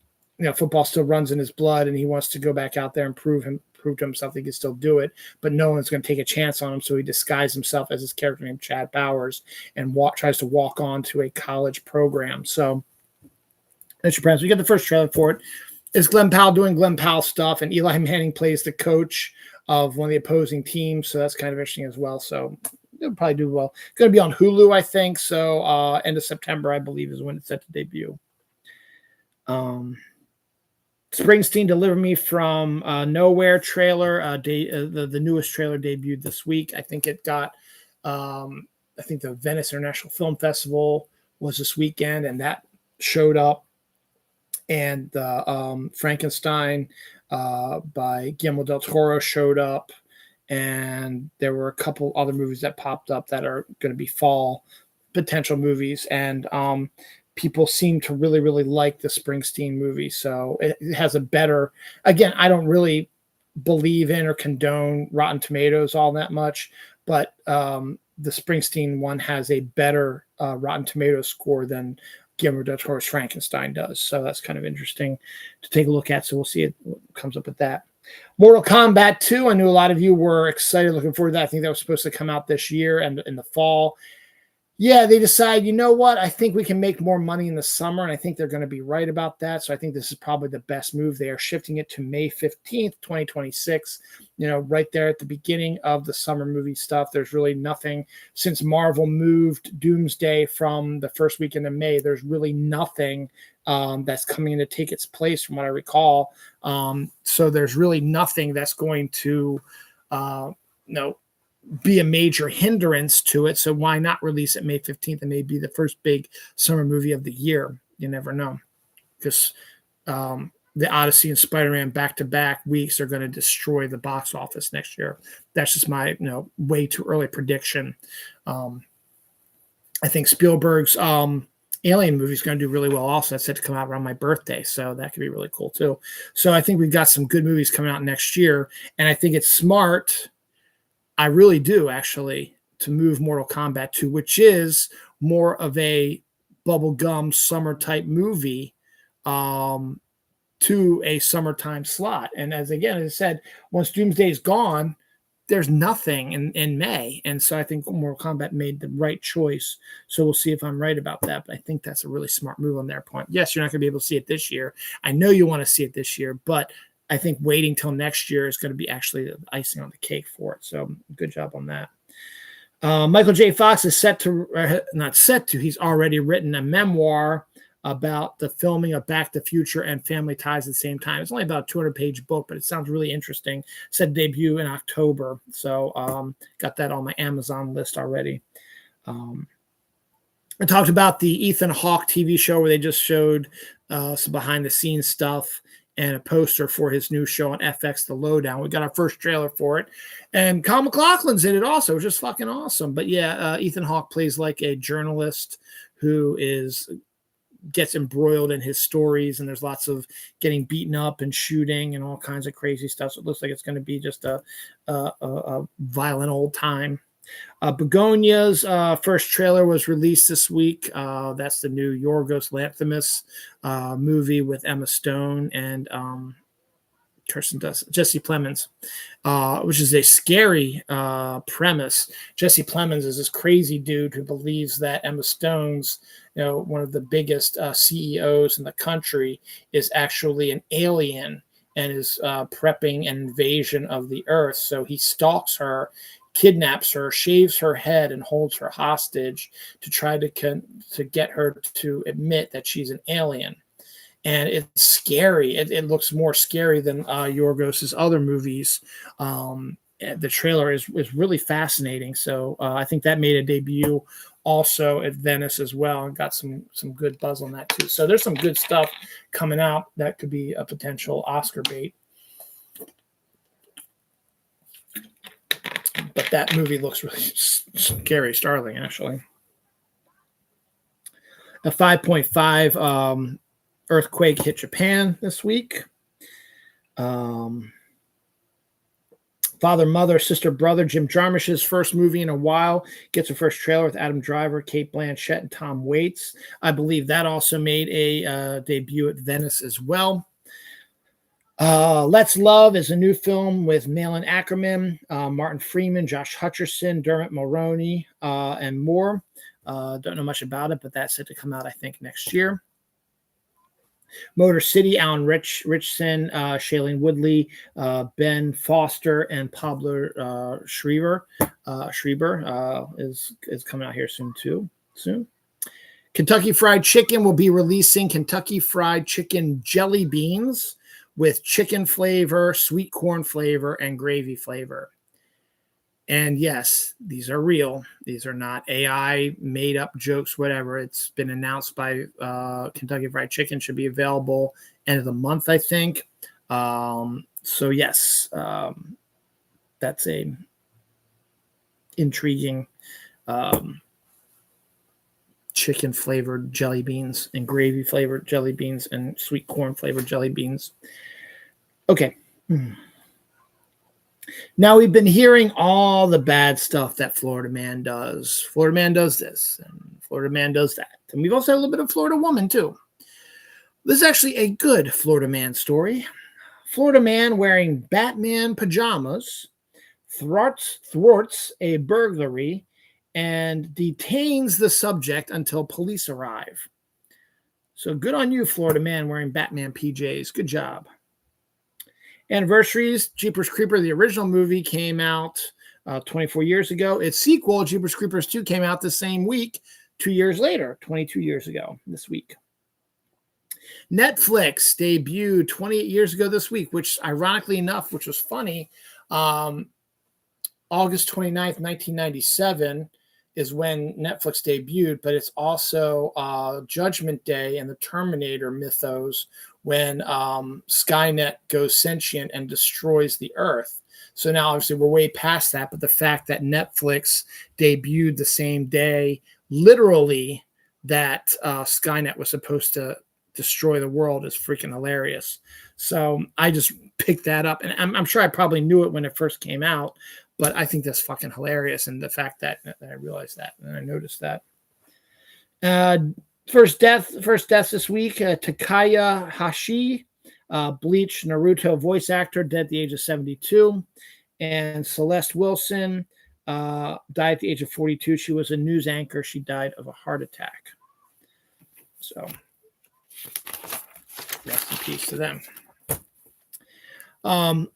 football still runs in his blood, and he wants to go back out there and prove to himself he can still do it, but no one's going to take a chance on him. So he disguised himself as his character named Chad Powers and tries to walk on to a college program. So that's your plans. We get the first trailer for it. It's Glenn Powell doing Glenn Powell stuff, and Eli Manning plays the coach of one of the opposing teams. So that's kind of interesting as well. So it'll probably do well. It's going to be on Hulu, I think. So end of September, I believe, is when it's set to debut. Springsteen Deliver Me from Nowhere trailer. The newest trailer debuted this week. I think it got, I think the Venice International Film Festival was this weekend, and that showed up. And the Frankenstein by Guillermo del Toro showed up. And there were a couple other movies that popped up that are going to be fall potential movies. And people seem to really, really like the Springsteen movie. So it has a better, again, I don't really believe in or condone Rotten Tomatoes all that much, but the Springsteen one has a better Rotten Tomatoes score than Guillermo del Toro's Frankenstein does. So that's kind of interesting to take a look at. So we'll see what comes up with that. Mortal Kombat 2. I knew a lot of you were excited, looking forward to that. I think that was supposed to come out this year and in the fall. Yeah, they decide, you know what? I think we can make more money in the summer, and I think they're going to be right about that. So I think this is probably the best move. They are shifting it to May 15th, 2026, right there at the beginning of the summer movie stuff. There's really nothing since Marvel moved Doomsday from the first weekend of May. There's really nothing that's coming in to take its place from what I recall. So there's really nothing that's going to, be a major hindrance to it. So why not release it May 15th and maybe the first big summer movie of the year? You never know, because the Odyssey and Spider-Man back-to-back weeks are going to destroy the box office next year. That's just my way too early prediction. I think Spielberg's Alien movie is going to do really well also. That's set to come out around my birthday, so that could be really cool too. So I think we've got some good movies coming out next year, and I think it's smart, I really do, actually, to move Mortal Kombat 2, which is more of a bubblegum summer type movie to a summertime slot. And as I said, once Doomsday is gone, there's nothing in May. And so I think Mortal Kombat made the right choice. So we'll see if I'm right about that. But I think that's a really smart move on their point. Yes, you're not going to be able to see it this year. I know you want to see it this year, but I think waiting till next year is going to be actually the icing on the cake for it. So good job on that. Michael J. Fox is he's already written a memoir about the filming of Back to the Future and Family Ties at the same time. It's only about a 200-page book, but it sounds really interesting. Said debut in October. So got that on my Amazon list already. I talked about the Ethan Hawke TV show where they just showed some behind-the-scenes stuff and a poster for his new show on FX, The Lowdown. We got our first trailer for it. And Kyle MacLachlan's in it also, which is fucking awesome. But yeah, Ethan Hawke plays like a journalist who gets embroiled in his stories, and there's lots of getting beaten up and shooting and all kinds of crazy stuff. So it looks like it's going to be just a violent old time. Begonia's first trailer was released this week. That's the new Yorgos Lanthimos movie with Emma Stone and Jesse Plemons, which is a scary premise. Jesse Plemons is this crazy dude who believes that Emma Stone's, one of the biggest CEOs in the country, is actually an alien and is prepping an invasion of the Earth. So he stalks her, kidnaps her, shaves her head, and holds her hostage to try to get her to admit that she's an alien. And it's scary. It looks more scary than Yorgos's other movies. The trailer is really fascinating. So I think that made a debut also at Venice as well, and got some good buzz on that too. So there's some good stuff coming out that could be a potential Oscar bait. But that movie looks really scary, startling, actually. A 5.5 earthquake hit Japan this week. Father, Mother, Sister, Brother, Jim Jarmusch's first movie in a while gets a first trailer with Adam Driver, Cate Blanchett, and Tom Waits. I believe that also made a debut at Venice as well. Let's Love is a new film with Malin Ackerman, Martin Freeman, Josh Hutcherson, Dermot Mulroney, and more. Don't know much about it, but that's set to come out, I think, next year. Motor City, Alan Richson, Shailene Woodley, Ben Foster, and Pablo Schreiber is coming out here soon. Kentucky Fried Chicken will be releasing Kentucky Fried Chicken jelly beans with chicken flavor, sweet corn flavor, and gravy flavor. And yes, these are real. These are not AI made up jokes, whatever. It's been announced by Kentucky Fried Chicken. Should be available end of the month, I think. So yes, that's a intriguing chicken flavored jelly beans and gravy flavored jelly beans and sweet corn flavored jelly beans. Okay. Now, we've been hearing all the bad stuff that Florida Man does. Florida Man does this, and Florida Man does that. And we've also had a little bit of Florida Woman, too. This is actually a good Florida Man story. Florida Man wearing Batman pajamas thwarts a burglary and detains the subject until police arrive. So good on you, Florida Man wearing Batman PJs. Good job. Anniversaries, Jeepers Creepers, the original movie, came out 24 years ago. Its sequel, Jeepers Creepers 2, came out the same week, 2 years later, 22 years ago this week. Netflix debuted 28 years ago this week, which ironically enough, which was funny, August 29th, 1997 is when Netflix debuted, but it's also Judgment Day and the Terminator mythos when Skynet goes sentient and destroys the Earth. So now, obviously, we're way past that, but the fact that Netflix debuted the same day, literally, that Skynet was supposed to destroy the world is freaking hilarious. So I just picked that up, and I'm sure I probably knew it when it first came out, but I think that's fucking hilarious. And the fact that I realized that and I noticed that. First death this week. Takaya Hashi, Bleach Naruto voice actor, dead at the age of 72. And Celeste Wilson died at the age of 42. She was a news anchor. She died of a heart attack. So, rest in peace to them.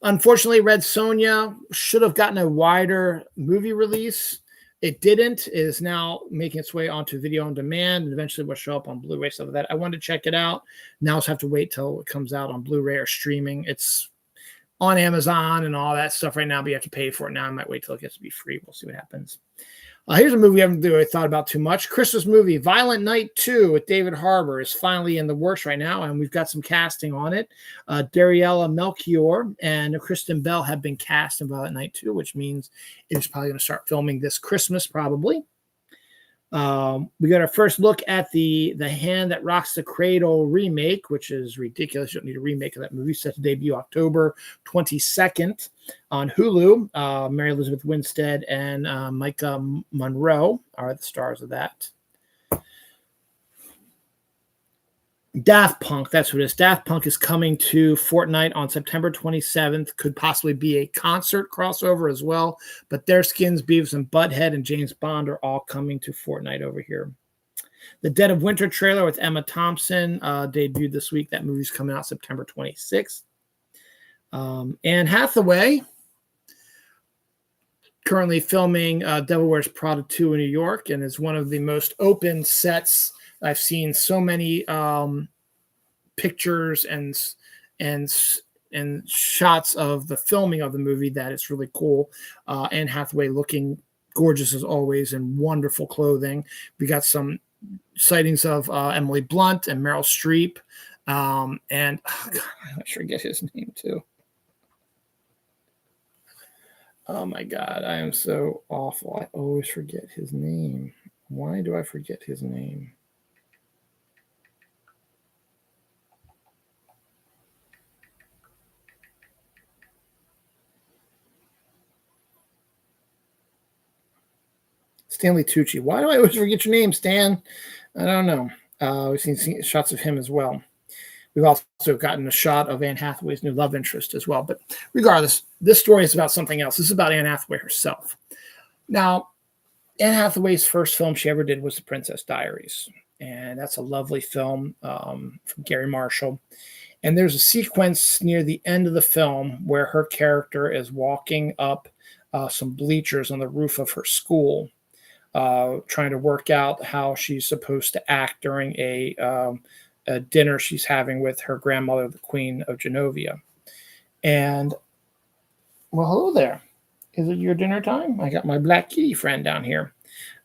Unfortunately, Red Sonja should have gotten a wider movie release. It didn't. It is now making its way onto video on demand, and eventually will show up on Blu-ray, stuff like that. I wanted to check it out. Now I just have to wait till it comes out on Blu-ray or streaming. It's on Amazon and all that stuff right now, but you have to pay for it now. I might wait till it gets to be free. We'll see what happens. Here's a movie I haven't really thought about too much. Christmas movie, Violent Night 2 with David Harbour is finally in the works right now, and we've got some casting on it. Dariella Melchior and Kristen Bell have been cast in Violent Night 2, which means it's probably going to start filming this Christmas, probably. We got our first look at the Hand That Rocks the Cradle remake, which is ridiculous. You don't need a remake of that movie. Set to debut October 22nd on Hulu. Mary Elizabeth Winstead and Micah Monroe are the stars of that. Daft Punk, that's what it is. Daft Punk is coming to Fortnite on September 27th. Could possibly be a concert crossover as well. But their Skins, Beavis and Butthead and James Bond are all coming to Fortnite over here. The Dead of Winter trailer with Emma Thompson debuted this week. That movie's coming out September 26th. Anne Hathaway currently filming Devil Wears Prada 2 in New York, and is one of the most open sets. I've seen so many pictures and shots of the filming of the movie that it's really cool. Anne Hathaway looking gorgeous as always in wonderful clothing. We got some sightings of Emily Blunt and Meryl Streep. And God, I forget his name too. Oh my God, I am so awful. I always forget his name. Why do I forget his name? Stanley Tucci. Why do I always forget your name, Stan? I don't know. We've seen shots of him as well. We've also gotten a shot of Anne Hathaway's new love interest as well. But regardless, this story is about something else. This is about Anne Hathaway herself. Now, Anne Hathaway's first film she ever did was The Princess Diaries. And that's a lovely film from Gary Marshall. And there's a sequence near the end of the film where her character is walking up some bleachers on the roof of her school, trying to work out how she's supposed to act during a dinner she's having with her grandmother, the Queen of Genovia. And, well, hello there. Is it your dinner time? I got my black kitty friend down here.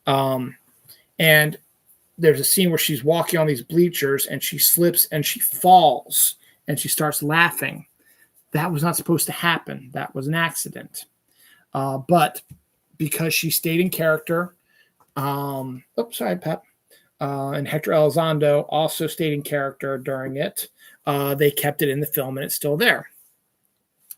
And there's a scene where she's walking on these bleachers and she slips and she falls and she starts laughing. That was not supposed to happen. That was an accident. But because she stayed in character, sorry, Pep. And Hector Elizondo also stayed in character during it. They kept it in the film and it's still there.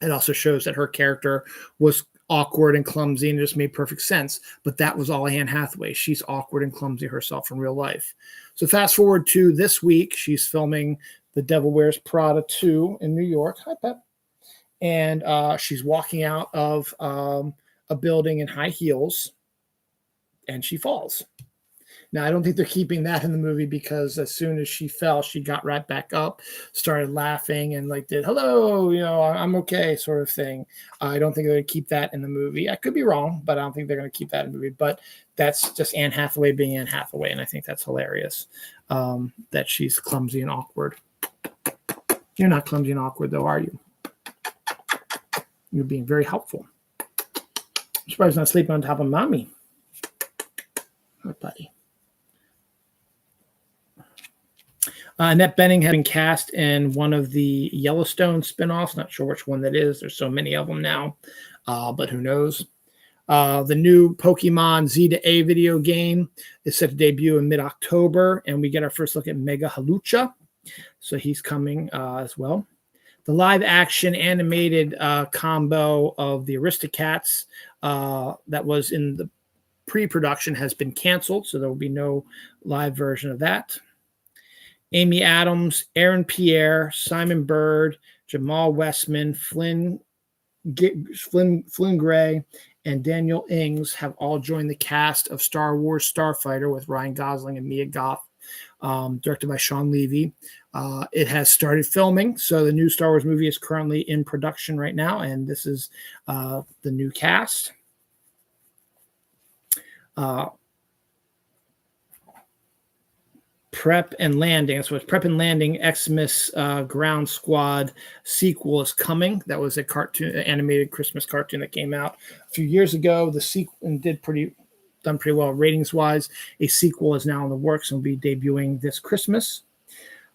It also shows that her character was awkward and clumsy and it just made perfect sense. But that was all Anne Hathaway. She's awkward and clumsy herself in real life. So fast forward to this week, she's filming The Devil Wears Prada 2 in New York. Hi, Pep. And she's walking out of a building in high heels and she falls. Now, I don't think they're keeping that in the movie because as soon as she fell, she got right back up, started laughing and like did, hello, I'm okay sort of thing. I don't think they're going to keep that in the movie. I could be wrong, but I don't think they're going to keep that in the movie. But that's just Anne Hathaway being Anne Hathaway. And I think that's hilarious that she's clumsy and awkward. You're not clumsy and awkward though, are you? You're being very helpful. I'm surprised not sleeping on top of mommy. Oh, buddy. Annette Bening had been cast in one of the Yellowstone spinoffs. Not sure which one that is. There's so many of them now, but who knows? The new Pokemon Z to A video game is set to debut in mid-October, and we get our first look at Mega Halucha. So he's coming as well. The live-action animated combo of the Aristocats that was in the pre-production has been canceled, so there will be no live version of that. Amy Adams, Aaron Pierre, Simon Bird, Jamal Westman, Flynn Gray, and Daniel Ings have all joined the cast of Star Wars Starfighter with Ryan Gosling and Mia Goth, directed by Sean Levy. It has started filming, so the new Star Wars movie is currently in production right now, and this is the new cast. Prep and Landing. So it's Prep and Landing, Xmas Ground Squad sequel is coming. That was a cartoon, an animated Christmas cartoon that came out a few years ago. The sequel done pretty well ratings wise. A sequel is now in the works and will be debuting this Christmas.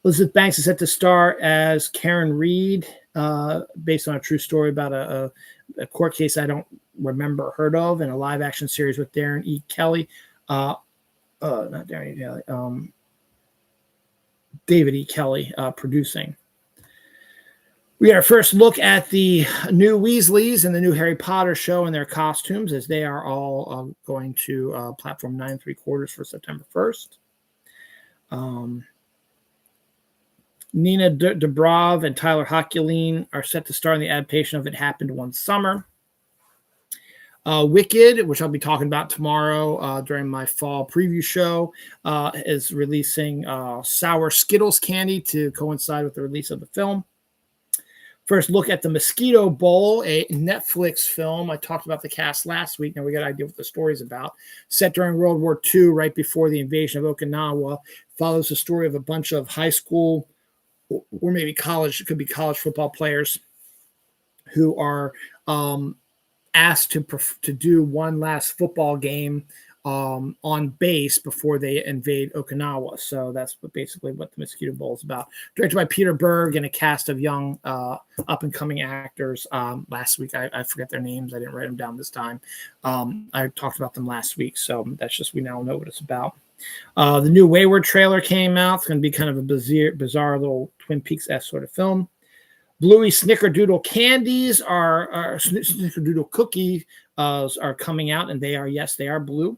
Elizabeth Banks is set to star as Karen Reed, based on a true story about a court case I don't remember or heard of, in a live action series with Darren E. Kelly. Not Darren E. Kelly. David E. Kelly producing. We got our first look at the new Weasleys and the new Harry Potter show and their costumes, as they are all going to platform 9 3/4 for September 1st. Nina Dobrev and Tyler Hoechlin are set to star in the adaptation of It Happened One Summer. Wicked, which I'll be talking about tomorrow during my fall preview show, is releasing sour Skittles candy to coincide with the release of the film. First look at The Mosquito Bowl, a Netflix film. I talked about the cast last week. Now we got an idea what the story's about. Set during World War II, right before the invasion of Okinawa, follows the story of a bunch of high school or maybe college, it could be college football players who are asked to do one last football game on base before they invade Okinawa. So that's basically what the Mosquito Bowl is about. Directed by Peter Berg and a cast of young up-and-coming actors. Last week, I forget their names. I didn't write them down this time. I talked about them last week, so that's just, we now know what it's about. The new Wayward trailer came out. It's going to be kind of a bizarre little Twin Peaks-esque sort of film. Bluey Snickerdoodle candies Snickerdoodle cookies are coming out, and they are blue.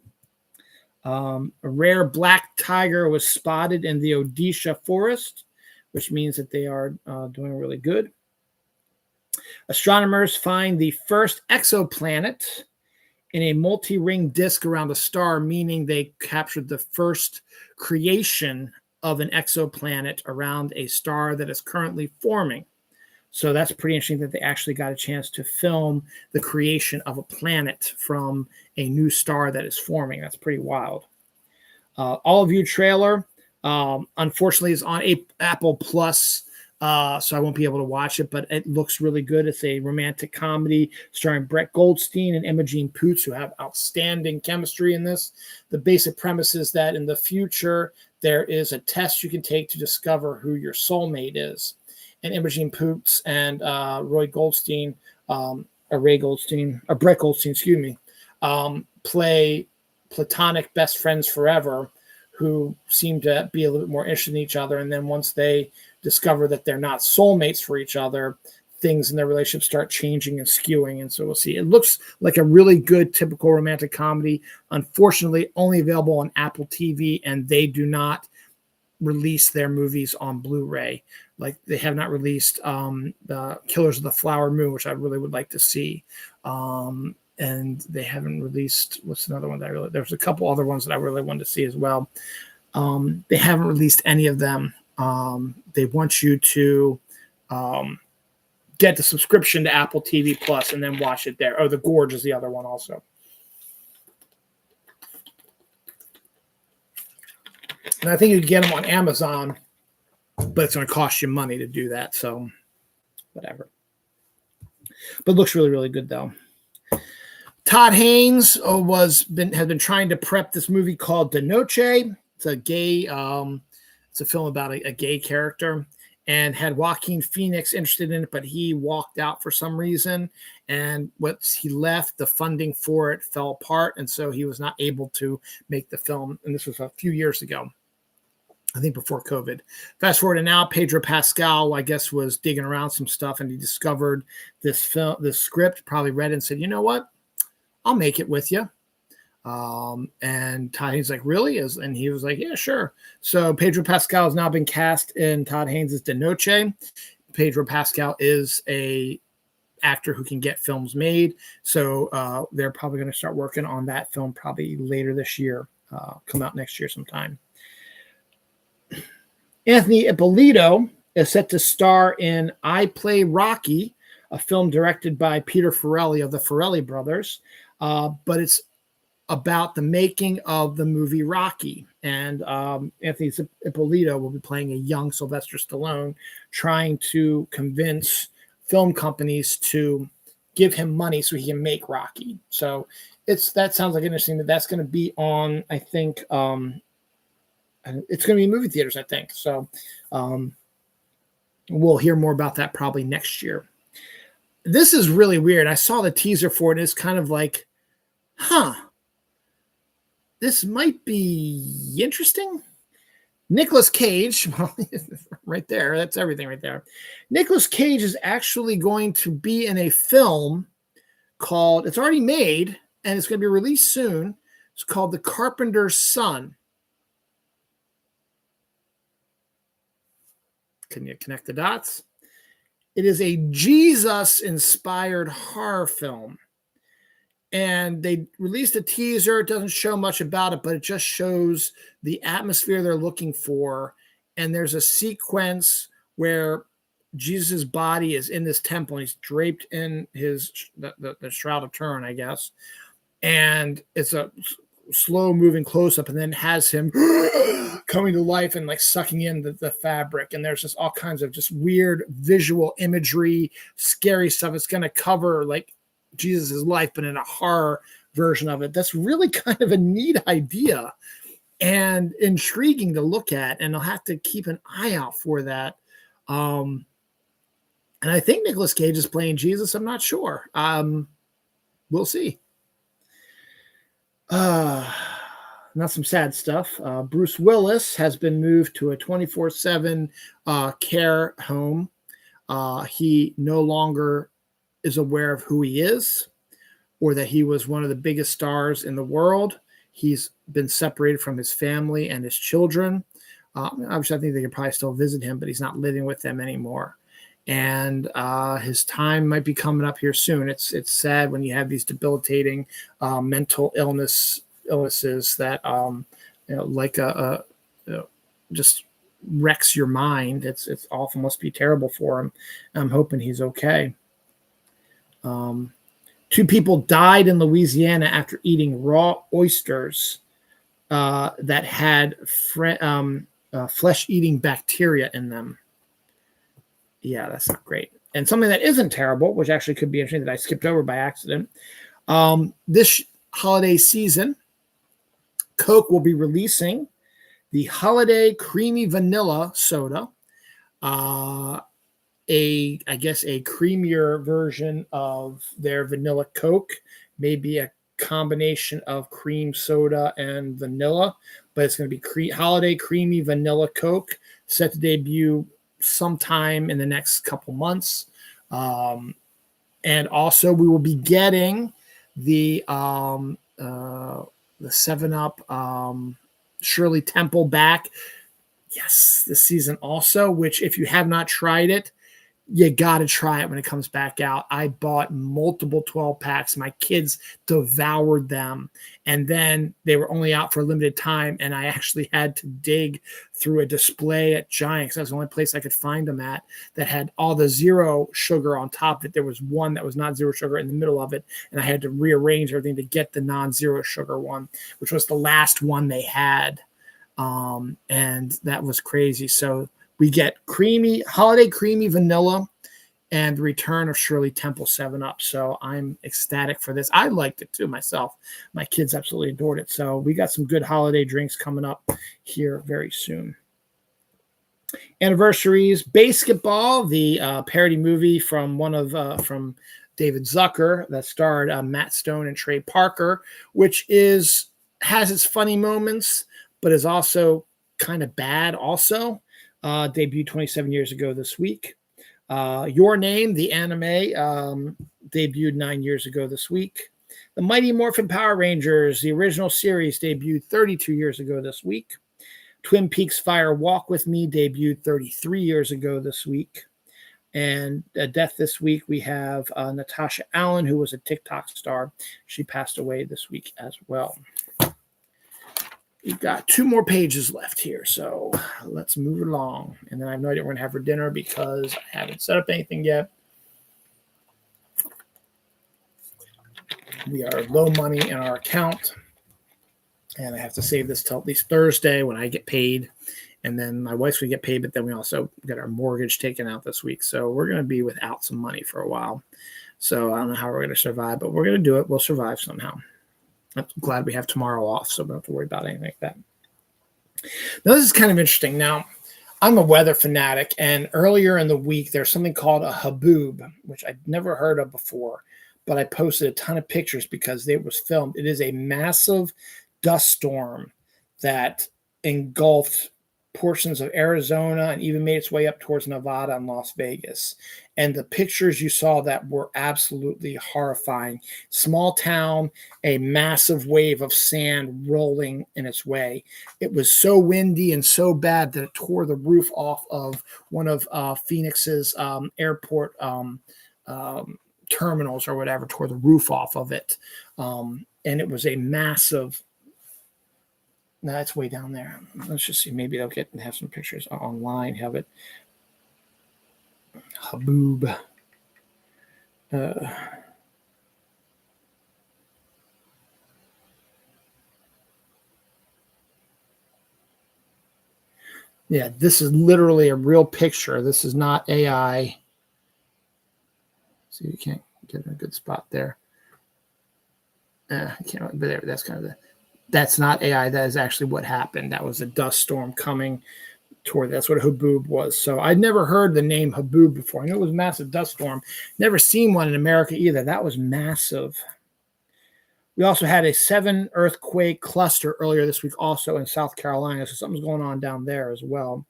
A rare black tiger was spotted in the Odisha forest, which means that they are doing really good. Astronomers find the first exoplanet in a multi-ring disk around a star, meaning they captured the first creation of an exoplanet around a star that is currently forming. So that's pretty interesting that they actually got a chance to film the creation of a planet from a new star that is forming. That's pretty wild. All of You trailer, unfortunately, is on Apple Plus, so I won't be able to watch it, but it looks really good. It's a romantic comedy starring Brett Goldstein and Imogen Poots, who have outstanding chemistry in this. The basic premise is that in the future, there is a test you can take to discover who your soulmate is. And Imogen Poots and Brett Goldstein, play platonic best friends forever who seem to be a little bit more interested in each other. And then once they discover that they're not soulmates for each other, things in their relationship start changing and skewing. And so we'll see. It looks like a really good, typical romantic comedy. Unfortunately, only available on Apple TV, and they do not release their movies on Blu-ray. Like they have not released the Killers of the Flower Moon, which I really would like to see. And they haven't released, what's another one that there's a couple other ones that I really wanted to see as well. They haven't released any of them. They want you to get the subscription to Apple TV Plus and then watch it there. Oh, The Gorge is the other one also. And I think you can get them on Amazon, but it's going to cost you money to do that. So whatever. But it looks really, really good though. Todd Haynes has been trying to prep this movie called De Noche. It's a gay, it's a film about a gay character, and had Joaquin Phoenix interested in it, but he walked out for some reason. And once he left, the funding for it fell apart, and so he was not able to make the film. And this was a few years ago, I think before COVID. Fast forward to now, Pedro Pascal, I guess, was digging around some stuff, and he discovered this script, probably read it and said, you know what? I'll make it with you. And Todd Haynes like, really? And he was like, yeah, sure. So Pedro Pascal has now been cast in Todd Haynes' De Noche. Pedro Pascal is a actor who can get films made. So they're probably going to start working on that film probably later this year, come out next year sometime. Anthony Ippolito is set to star in I Play Rocky, a film directed by Peter Farrelly of the Farrelly brothers. But it's about the making of the movie Rocky. And Anthony Ippolito will be playing a young Sylvester Stallone, trying to convince film companies to give him money so he can make Rocky. So that sounds like interesting. That's going to be on, I think, it's going to be in movie theaters, I think. So we'll hear more about that probably next year. This is really weird. I saw the teaser for it. It's kind of like, this might be interesting. Nicolas Cage, well, right there, that's everything right there. Nicolas Cage is actually going to be in a film called, it's already made, and it's going to be released soon. It's called The Carpenter's Son. Can you connect the dots? It is a Jesus-inspired horror film. And they released a teaser. It doesn't show much about it, but it just shows the atmosphere they're looking for. And there's a sequence where Jesus' body is in this temple. And he's draped in the Shroud of Turin, I guess. And it's a slow moving close up, and then has him coming to life and like sucking in the fabric. And there's just all kinds of just weird visual imagery, scary stuff. It's going to cover like Jesus' life, but in a horror version of it. That's really kind of a neat idea and intriguing to look at, and I'll have to keep an eye out for that. And I think Nicolas Cage is playing Jesus. I'm not sure. We'll see. Not some sad stuff. Bruce Willis has been moved to a 24/7 care home. He no longer is aware of who he is, or that he was one of the biggest stars in the world. He's been separated from his family and his children. Obviously, I think they could probably still visit him, but he's not living with them anymore. And his time might be coming up here soon. It's sad when you have these debilitating mental illnesses that just wrecks your mind. It's awful. Must be terrible for him. I'm hoping he's okay. 2 people died in Louisiana after eating raw oysters that had flesh-eating bacteria in them. Yeah, that's not great. And something that isn't terrible, which actually could be interesting that I skipped over by accident. This holiday season, Coke will be releasing the Holiday Creamy Vanilla Soda. I guess a creamier version of their vanilla Coke, maybe a combination of cream soda and vanilla, but it's going to be Holiday Creamy Vanilla Coke, set to debut sometime in the next couple months. And also we will be getting the 7-Up Shirley Temple back. Yes, this season also, which if you have not tried it, you got to try it when it comes back out. I bought multiple 12 packs. My kids devoured them. And then they were only out for a limited time. And I actually had to dig through a display at Giant, because that's the only place I could find them at, that had all the zero sugar on top of it. There was one that was not zero sugar in the middle of it. And I had to rearrange everything to get the non-zero sugar one, which was the last one they had. And that was crazy. So we get Holiday Creamy Vanilla and the return of Shirley Temple 7-Up. So I'm ecstatic for this. I liked it too myself. My kids absolutely adored it. So we got some good holiday drinks coming up here very soon. Anniversaries, Basketball, the parody movie from from David Zucker that starred Matt Stone and Trey Parker, which has its funny moments, but is also kind of bad also. Debuted 27 years ago this week. Your Name, the anime, debuted 9 years ago this week. The Mighty Morphin Power Rangers, the original series, debuted 32 years ago this week. Twin Peaks Fire Walk With Me debuted 33 years ago this week. And a death this week, we have Natasha Allen, who was a TikTok star. She passed away this week as well. We've got 2 more pages left here, so let's move along. And then I have no idea what we're going to have for dinner because I haven't set up anything yet. We are low money in our account, and I have to save this till at least Thursday when I get paid. And then my wife's going to get paid, but then we also got our mortgage taken out this week. So we're going to be without some money for a while. So I don't know how we're going to survive, but we're going to do it. We'll survive somehow. I'm glad we have tomorrow off, so we don't have to worry about anything like that. Now, this is kind of interesting. Now, I'm a weather fanatic, and earlier in the week, there's something called a haboob, which I'd never heard of before, but I posted a ton of pictures because it was filmed. It is a massive dust storm that engulfed portions of Arizona and even made its way up towards Nevada and Las Vegas. And the pictures you saw that were absolutely horrifying. Small town, a massive wave of sand rolling in its way. It was so windy and so bad that it tore the roof off of one of Phoenix's airport terminals or whatever, tore the roof off of it. And it was a massive. No, it's way down there. Let's just see. Maybe they'll get and have some pictures online. Have it. Haboob. Yeah, this is literally a real picture. This is not AI. See, you can't get in a good spot there. I can't. But there, that's kind of the. That's not AI. That is actually what happened. That was a dust storm coming toward. That's what a haboob was. So I'd never heard the name haboob before. I knew it was a massive dust storm. Never seen one in America either. That was massive. We also had a 7 earthquake cluster earlier this week, also in South Carolina. So something's going on down there as well.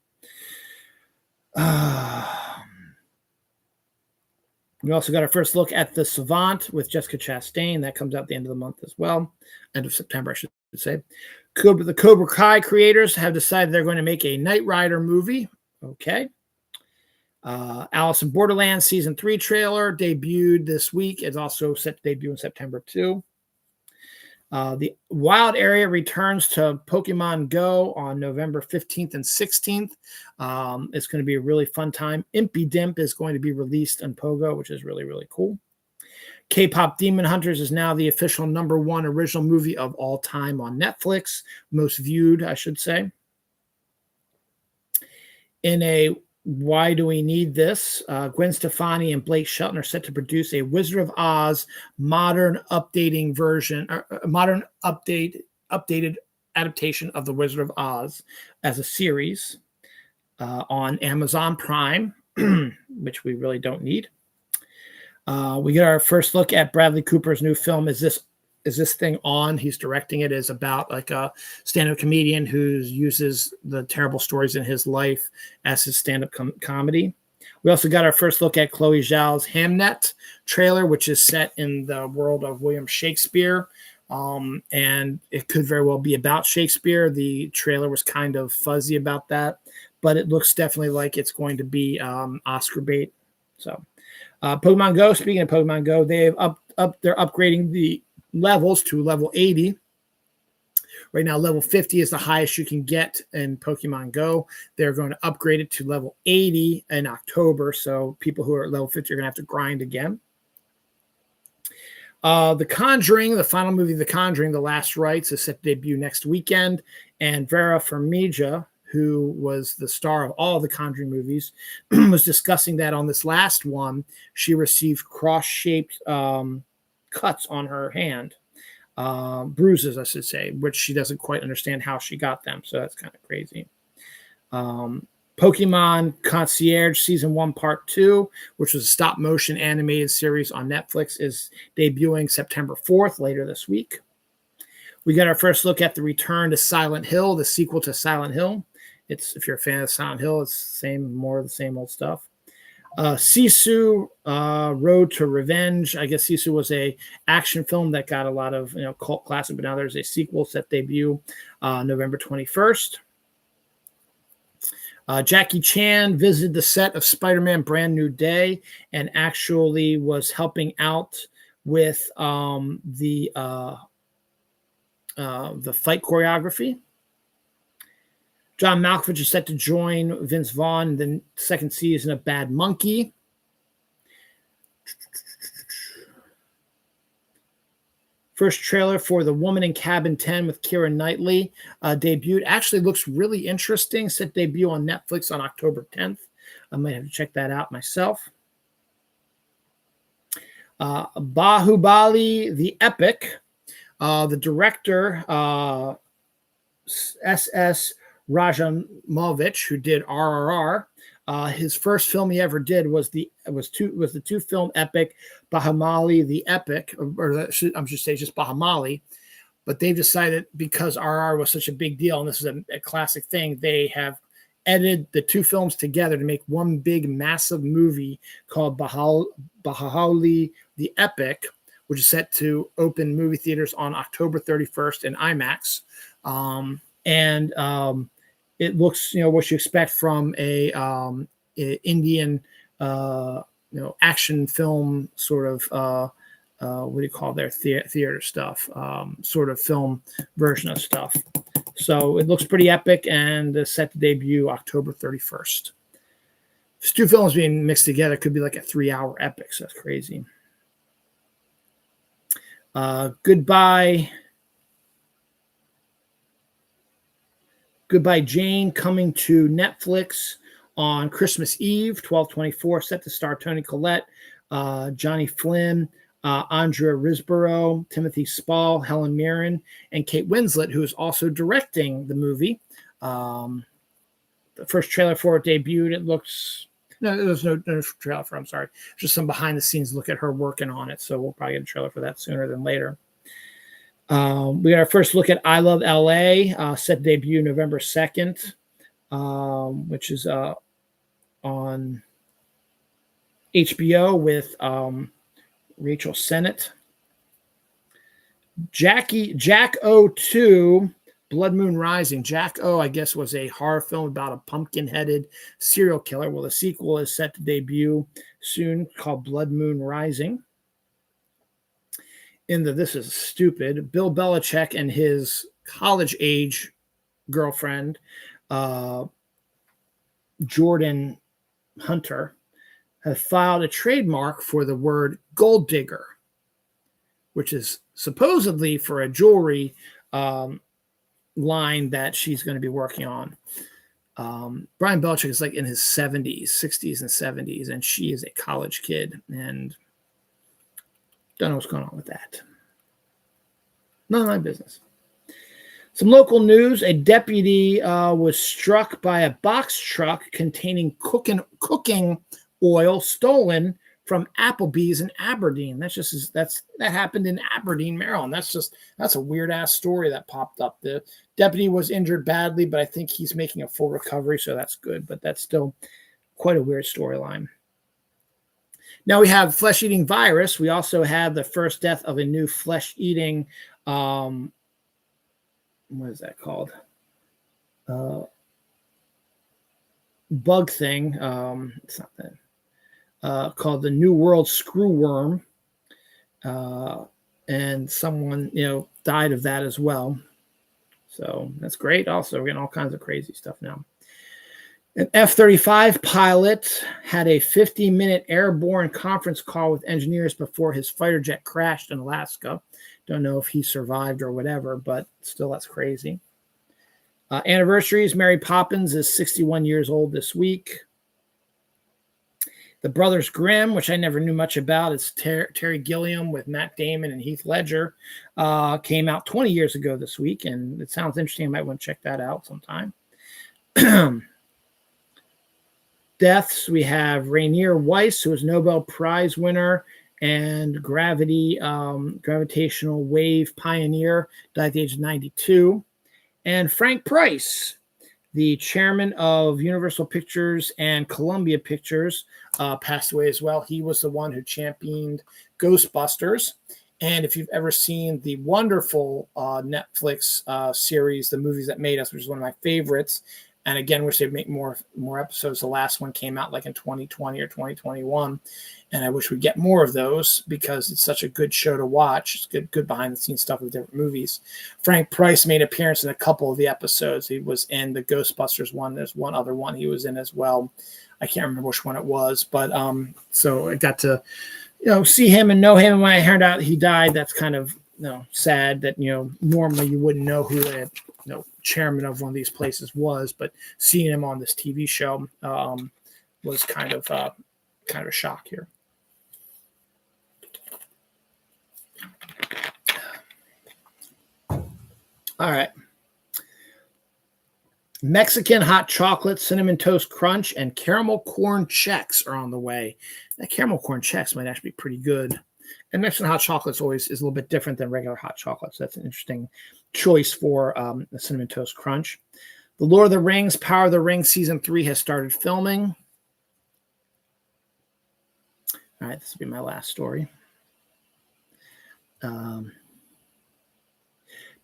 We also got our first look at The Savant with Jessica Chastain. That comes out at the end of the month as well. End of September, I should say. The Cobra Kai creators have decided they're going to make a Knight Rider movie. Okay. Alice in Borderland Season 3 trailer debuted this week. It's also set to debut in September too. The Wild Area returns to Pokemon Go on November 15th and 16th. It's going to be a really fun time. Impy Dimp is going to be released on Pogo, which is really, really cool. K-Pop Demon Hunters is now the official #1 original movie of all time on Netflix. Most viewed, I should say. In a Why Do We Need This? Gwen Stefani and Blake Shelton are set to produce a Wizard of Oz modern updating version, updated adaptation of the Wizard of Oz as a series on Amazon Prime, which we really don't need. We get our first look at Bradley Cooper's new film. Is this thing on? He's directing it. Is about like a stand-up comedian who uses the terrible stories in his life as his stand-up comedy. We also got our first look at Chloe Zhao's Hamnet trailer, which is set in the world of William Shakespeare. And it could very well be about Shakespeare. The trailer was kind of fuzzy about that, but it looks definitely like it's going to be Oscar bait. So Pokemon Go, speaking of Pokemon Go, they're upgrading the levels to level 80. Right now, level 50 is the highest you can get in Pokemon Go. They're going to upgrade it to level 80 in October. So people who are at level 50 are going to have to grind again. The Conjuring, the final movie of The Conjuring, The Last Rites, is set to debut next weekend. And Vera Farmiga, who was the star of all of the Conjuring movies, was discussing that on this last one, she received cross-shaped cuts on her hand, bruises, I should say, which she doesn't quite understand how she got them. So that's kind of crazy. Pokemon Concierge Season 1 Part 2, which was a stop-motion animated series on Netflix, is debuting September 4th, later this week. We got our first look at the return to Silent Hill, the sequel to Silent Hill. If you're a fan of Silent Hill, it's more of the same old stuff. Sisu, Road to Revenge. I guess Sisu was a action film that got a lot of cult classic, but now there's a sequel set debut November 21st. Jackie Chan visited the set of Spider-Man Brand New Day and actually was helping out with the fight choreography. John Malkovich is set to join Vince Vaughn in the second season of Bad Monkey. First trailer for The Woman in Cabin 10 with Keira Knightley debuted. Actually looks really interesting. Set debut on Netflix on October 10th. I might have to check that out myself. Bahubali, the Epic. The director, S.S. Rajamovich, who did RRR. His first film he ever did was the two-film epic Bahubali the Epic, or I should say just Bahubali. But they've decided, because RRR was such a big deal, and this is a classic thing, they have edited the two films together to make one big, massive movie called Bahubali the Epic, which is set to open movie theaters on October 31st in IMAX. It looks, what you expect from a Indian, action film sort of, what do you call their theater stuff, sort of film version of stuff. So it looks pretty epic and set to debut October 31st. If two films being mixed together, could be like a 3-hour epic. So that's crazy. Goodbye Jane, coming to Netflix on Christmas Eve, 12/24, set to star Toni Collette, Johnny Flynn, Andrea Riseborough, Timothy Spall, Helen Mirren, and Kate Winslet, who is also directing the movie. The first trailer for it debuted. It looks... No, there's no trailer for it, I'm sorry. Just some behind-the-scenes look at her working on it, so we'll probably get a trailer for that sooner than later. We got our first look at I Love LA, set to debut November 2nd, which is on HBO with Rachel Sennett. Jack O2, Blood Moon Rising. Jack O, I guess, was a horror film about a pumpkin-headed serial killer. Well, the sequel is set to debut soon, called Blood Moon Rising. This is stupid, Bill Belichick and his college-age girlfriend, Jordan Hunter, have filed a trademark for the word gold digger, which is supposedly for a jewelry line that she's going to be working on. Brian Belichick is like in his 60s and 70s, and she is a college kid, and don't know what's going on with that. None of my business. Some local news. A deputy was struck by a box truck containing cooking oil stolen from Applebee's in Aberdeen. That happened in Aberdeen, Maryland. That's a weird ass story that popped up. The deputy was injured badly, but I think he's making a full recovery, so that's good. But that's still quite a weird storyline. Now we have flesh-eating virus. We also have the first death of a new flesh-eating, what is that called? Bug thing. It's not that. Called the New World Screwworm. And someone, died of that as well. So that's great. Also, we're getting all kinds of crazy stuff now. An F-35 pilot had a 50-minute airborne conference call with engineers before his fighter jet crashed in Alaska. Don't know if he survived or whatever, but still, that's crazy. Anniversaries. Mary Poppins is 61 years old this week. The Brothers Grimm, which I never knew much about, it's Terry Gilliam with Matt Damon and Heath Ledger, came out 20 years ago this week, and it sounds interesting. I might want to check that out sometime. Deaths, we have Rainier Weiss, who is Nobel Prize winner and gravitational wave pioneer, died at the age of 92. And Frank Price, The chairman of Universal Pictures and Columbia Pictures passed away as well. He was the one who championed Ghostbusters. And if you've ever seen the wonderful Netflix series, The Movies That Made Us, which is one of my favorites, and again, wish they'd make more episodes. The last one came out like in 2020 or 2021, and I wish we'd get more of those because it's such a good show to watch. It's good behind the scenes stuff with different movies. Frank Price made an appearance in a couple of the episodes. He was in the Ghostbusters one. There's one other one he was in as well. I can't remember which one it was, but so I got to see him and know him. And when I heard out he died, that's kind of sad that normally you wouldn't know who the chairman of one of these places was, but seeing him on this TV show was kind of a shock here. All right. Mexican hot chocolate, cinnamon toast crunch, and caramel corn checks are on the way. That caramel corn checks might actually be pretty good. And Mexican hot chocolate is a little bit different than regular hot chocolate. So that's an interesting choice for the cinnamon toast crunch. The Lord of the Rings, Power of the Ring Season 3 has started filming. All right, this will be my last story.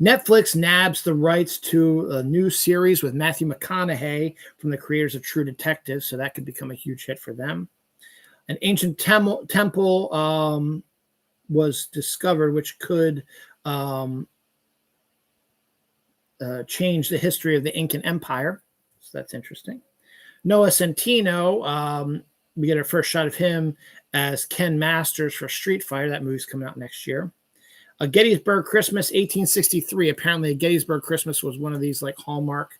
Netflix nabs the rights to a new series with Matthew McConaughey from the creators of True Detective, so that could become a huge hit for them. An ancient temple was discovered, which could change the history of the Incan Empire. So that's interesting. Noah Centineo, we get our first shot of him as Ken Masters for Street Fighter. That movie's coming out next year. A Gettysburg Christmas, 1863. Apparently, A Gettysburg Christmas was one of these like Hallmark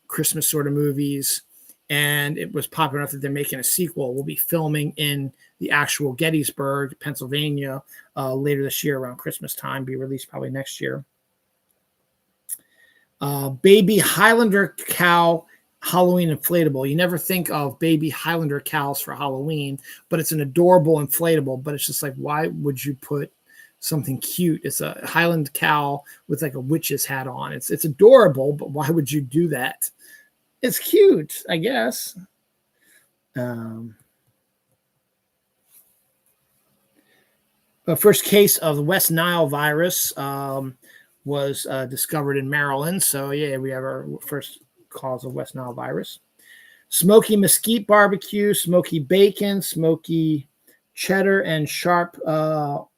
Christmas sort of movies, and it was popular enough that they're making a sequel. We'll be filming in the actual Gettysburg, Pennsylvania, later this year around Christmas time. Be released probably next year. Baby Highlander cow Halloween inflatable. You never think of baby Highlander cows for Halloween, but it's an adorable inflatable. But it's just like, why would you put something cute? It's a Highland cow with like a witch's hat on. It's adorable, but why would you do that? It's cute, I guess. The first case of the West Nile virus was discovered in Maryland. So yeah, we have our first cause of West Nile virus. Smoky mesquite barbecue, smoky bacon, smoky cheddar, and sharp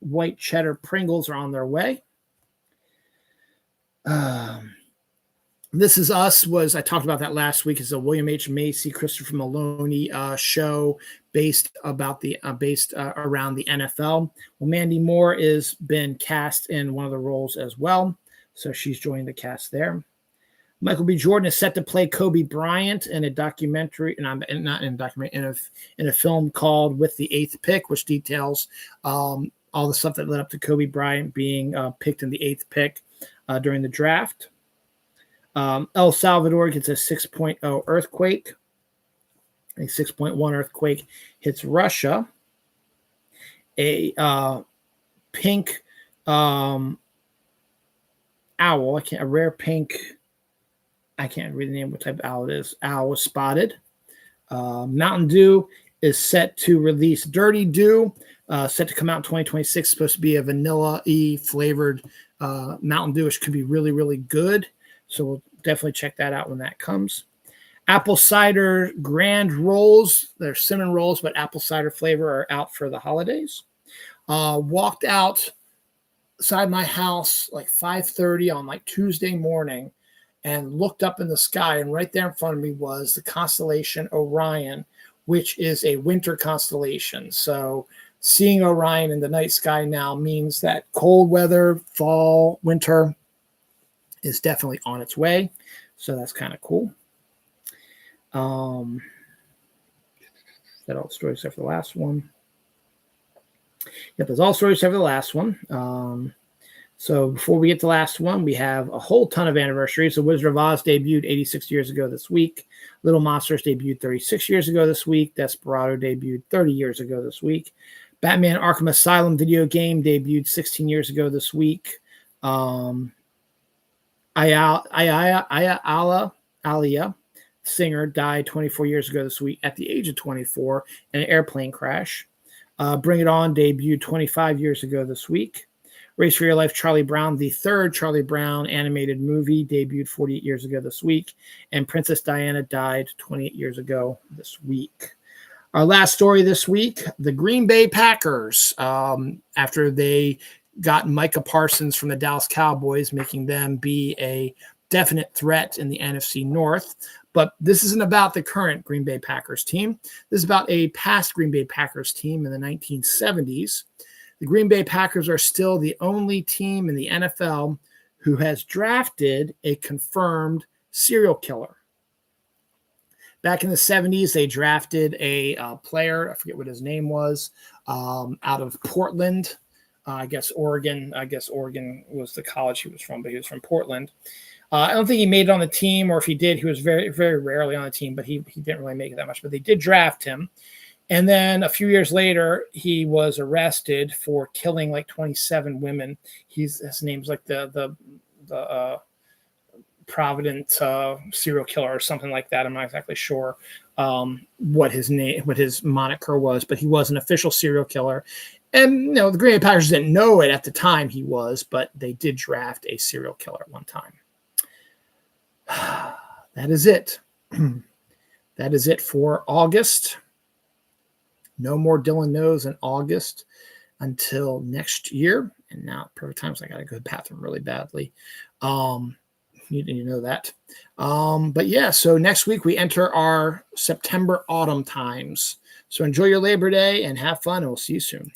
white cheddar Pringles are on their way. This Is Us I talked about that last week. It's a William H. Macy, Christopher Maloney show based around the NFL. Well, Mandy Moore has been cast in one of the roles as well, so she's joining the cast there. Michael B. Jordan is set to play Kobe Bryant in a documentary, in a film called With the Eighth Pick, which details all the stuff that led up to Kobe Bryant being picked in the eighth pick during the draft. El Salvador gets a 6.0 earthquake. A 6.1 earthquake hits Russia. A pink owl, a rare pink, I can't read the name, what type of owl it is. Owl was spotted. Mountain Dew is set to release Dirty Dew, set to come out in 2026. Supposed to be a vanilla-y flavored Mountain Dew, which could be really, really good. So we'll definitely check that out when that comes. Apple cider grand rolls. They're cinnamon rolls, but apple cider flavor are out for the holidays. Walked outside my house like 5:30 on like Tuesday morning and looked up in the sky, and right there in front of me was the constellation Orion, which is a winter constellation. So seeing Orion in the night sky now means that cold weather, fall, winter is definitely on its way. So that's kind of cool. That all the stories except for the last one. Yep, there's all stories except for the last one. So before we get to the last one, we have a whole ton of anniversaries. The Wizard of Oz debuted 86 years ago this week. Little Monsters debuted 36 years ago this week. Desperado debuted 30 years ago this week. Batman Arkham Asylum video game debuted 16 years ago this week. Alia singer, died 24 years ago this week at the age of 24 in an airplane crash. Bring It On debuted 25 years ago this week. Race for Your Life, Charlie Brown, the third Charlie Brown animated movie, debuted 48 years ago this week. And Princess Diana died 28 years ago this week. Our last story this week, the Green Bay Packers, after they got Micah Parsons from the Dallas Cowboys, making them be a definite threat in the NFC North. But this isn't about the current Green Bay Packers team. This is about a past Green Bay Packers team in the 1970s. The Green Bay Packers are still the only team in the NFL who has drafted a confirmed serial killer. Back in the 70s, they drafted a player, I forget what his name was, out of Portland. I guess Oregon was the college he was from, but he was from Portland. I don't think he made it on the team, or if he did, he was very, very rarely on the team, but he didn't really make it that much. But they did draft him. And then a few years later, he was arrested for killing like 27 women. His name's like the Provident serial killer or something like that. I'm not exactly sure what his moniker was, but he was an official serial killer. And the Green Bay Packers didn't know it at the time he was, but they did draft a serial killer at one time. That is it. That is it for August. No more Dylan Knows in August until next year. And now, perfect times, I got to go to the bathroom really badly. You know that. But yeah, so next week we enter our September autumn times. So enjoy your Labor Day and have fun, and we'll see you soon.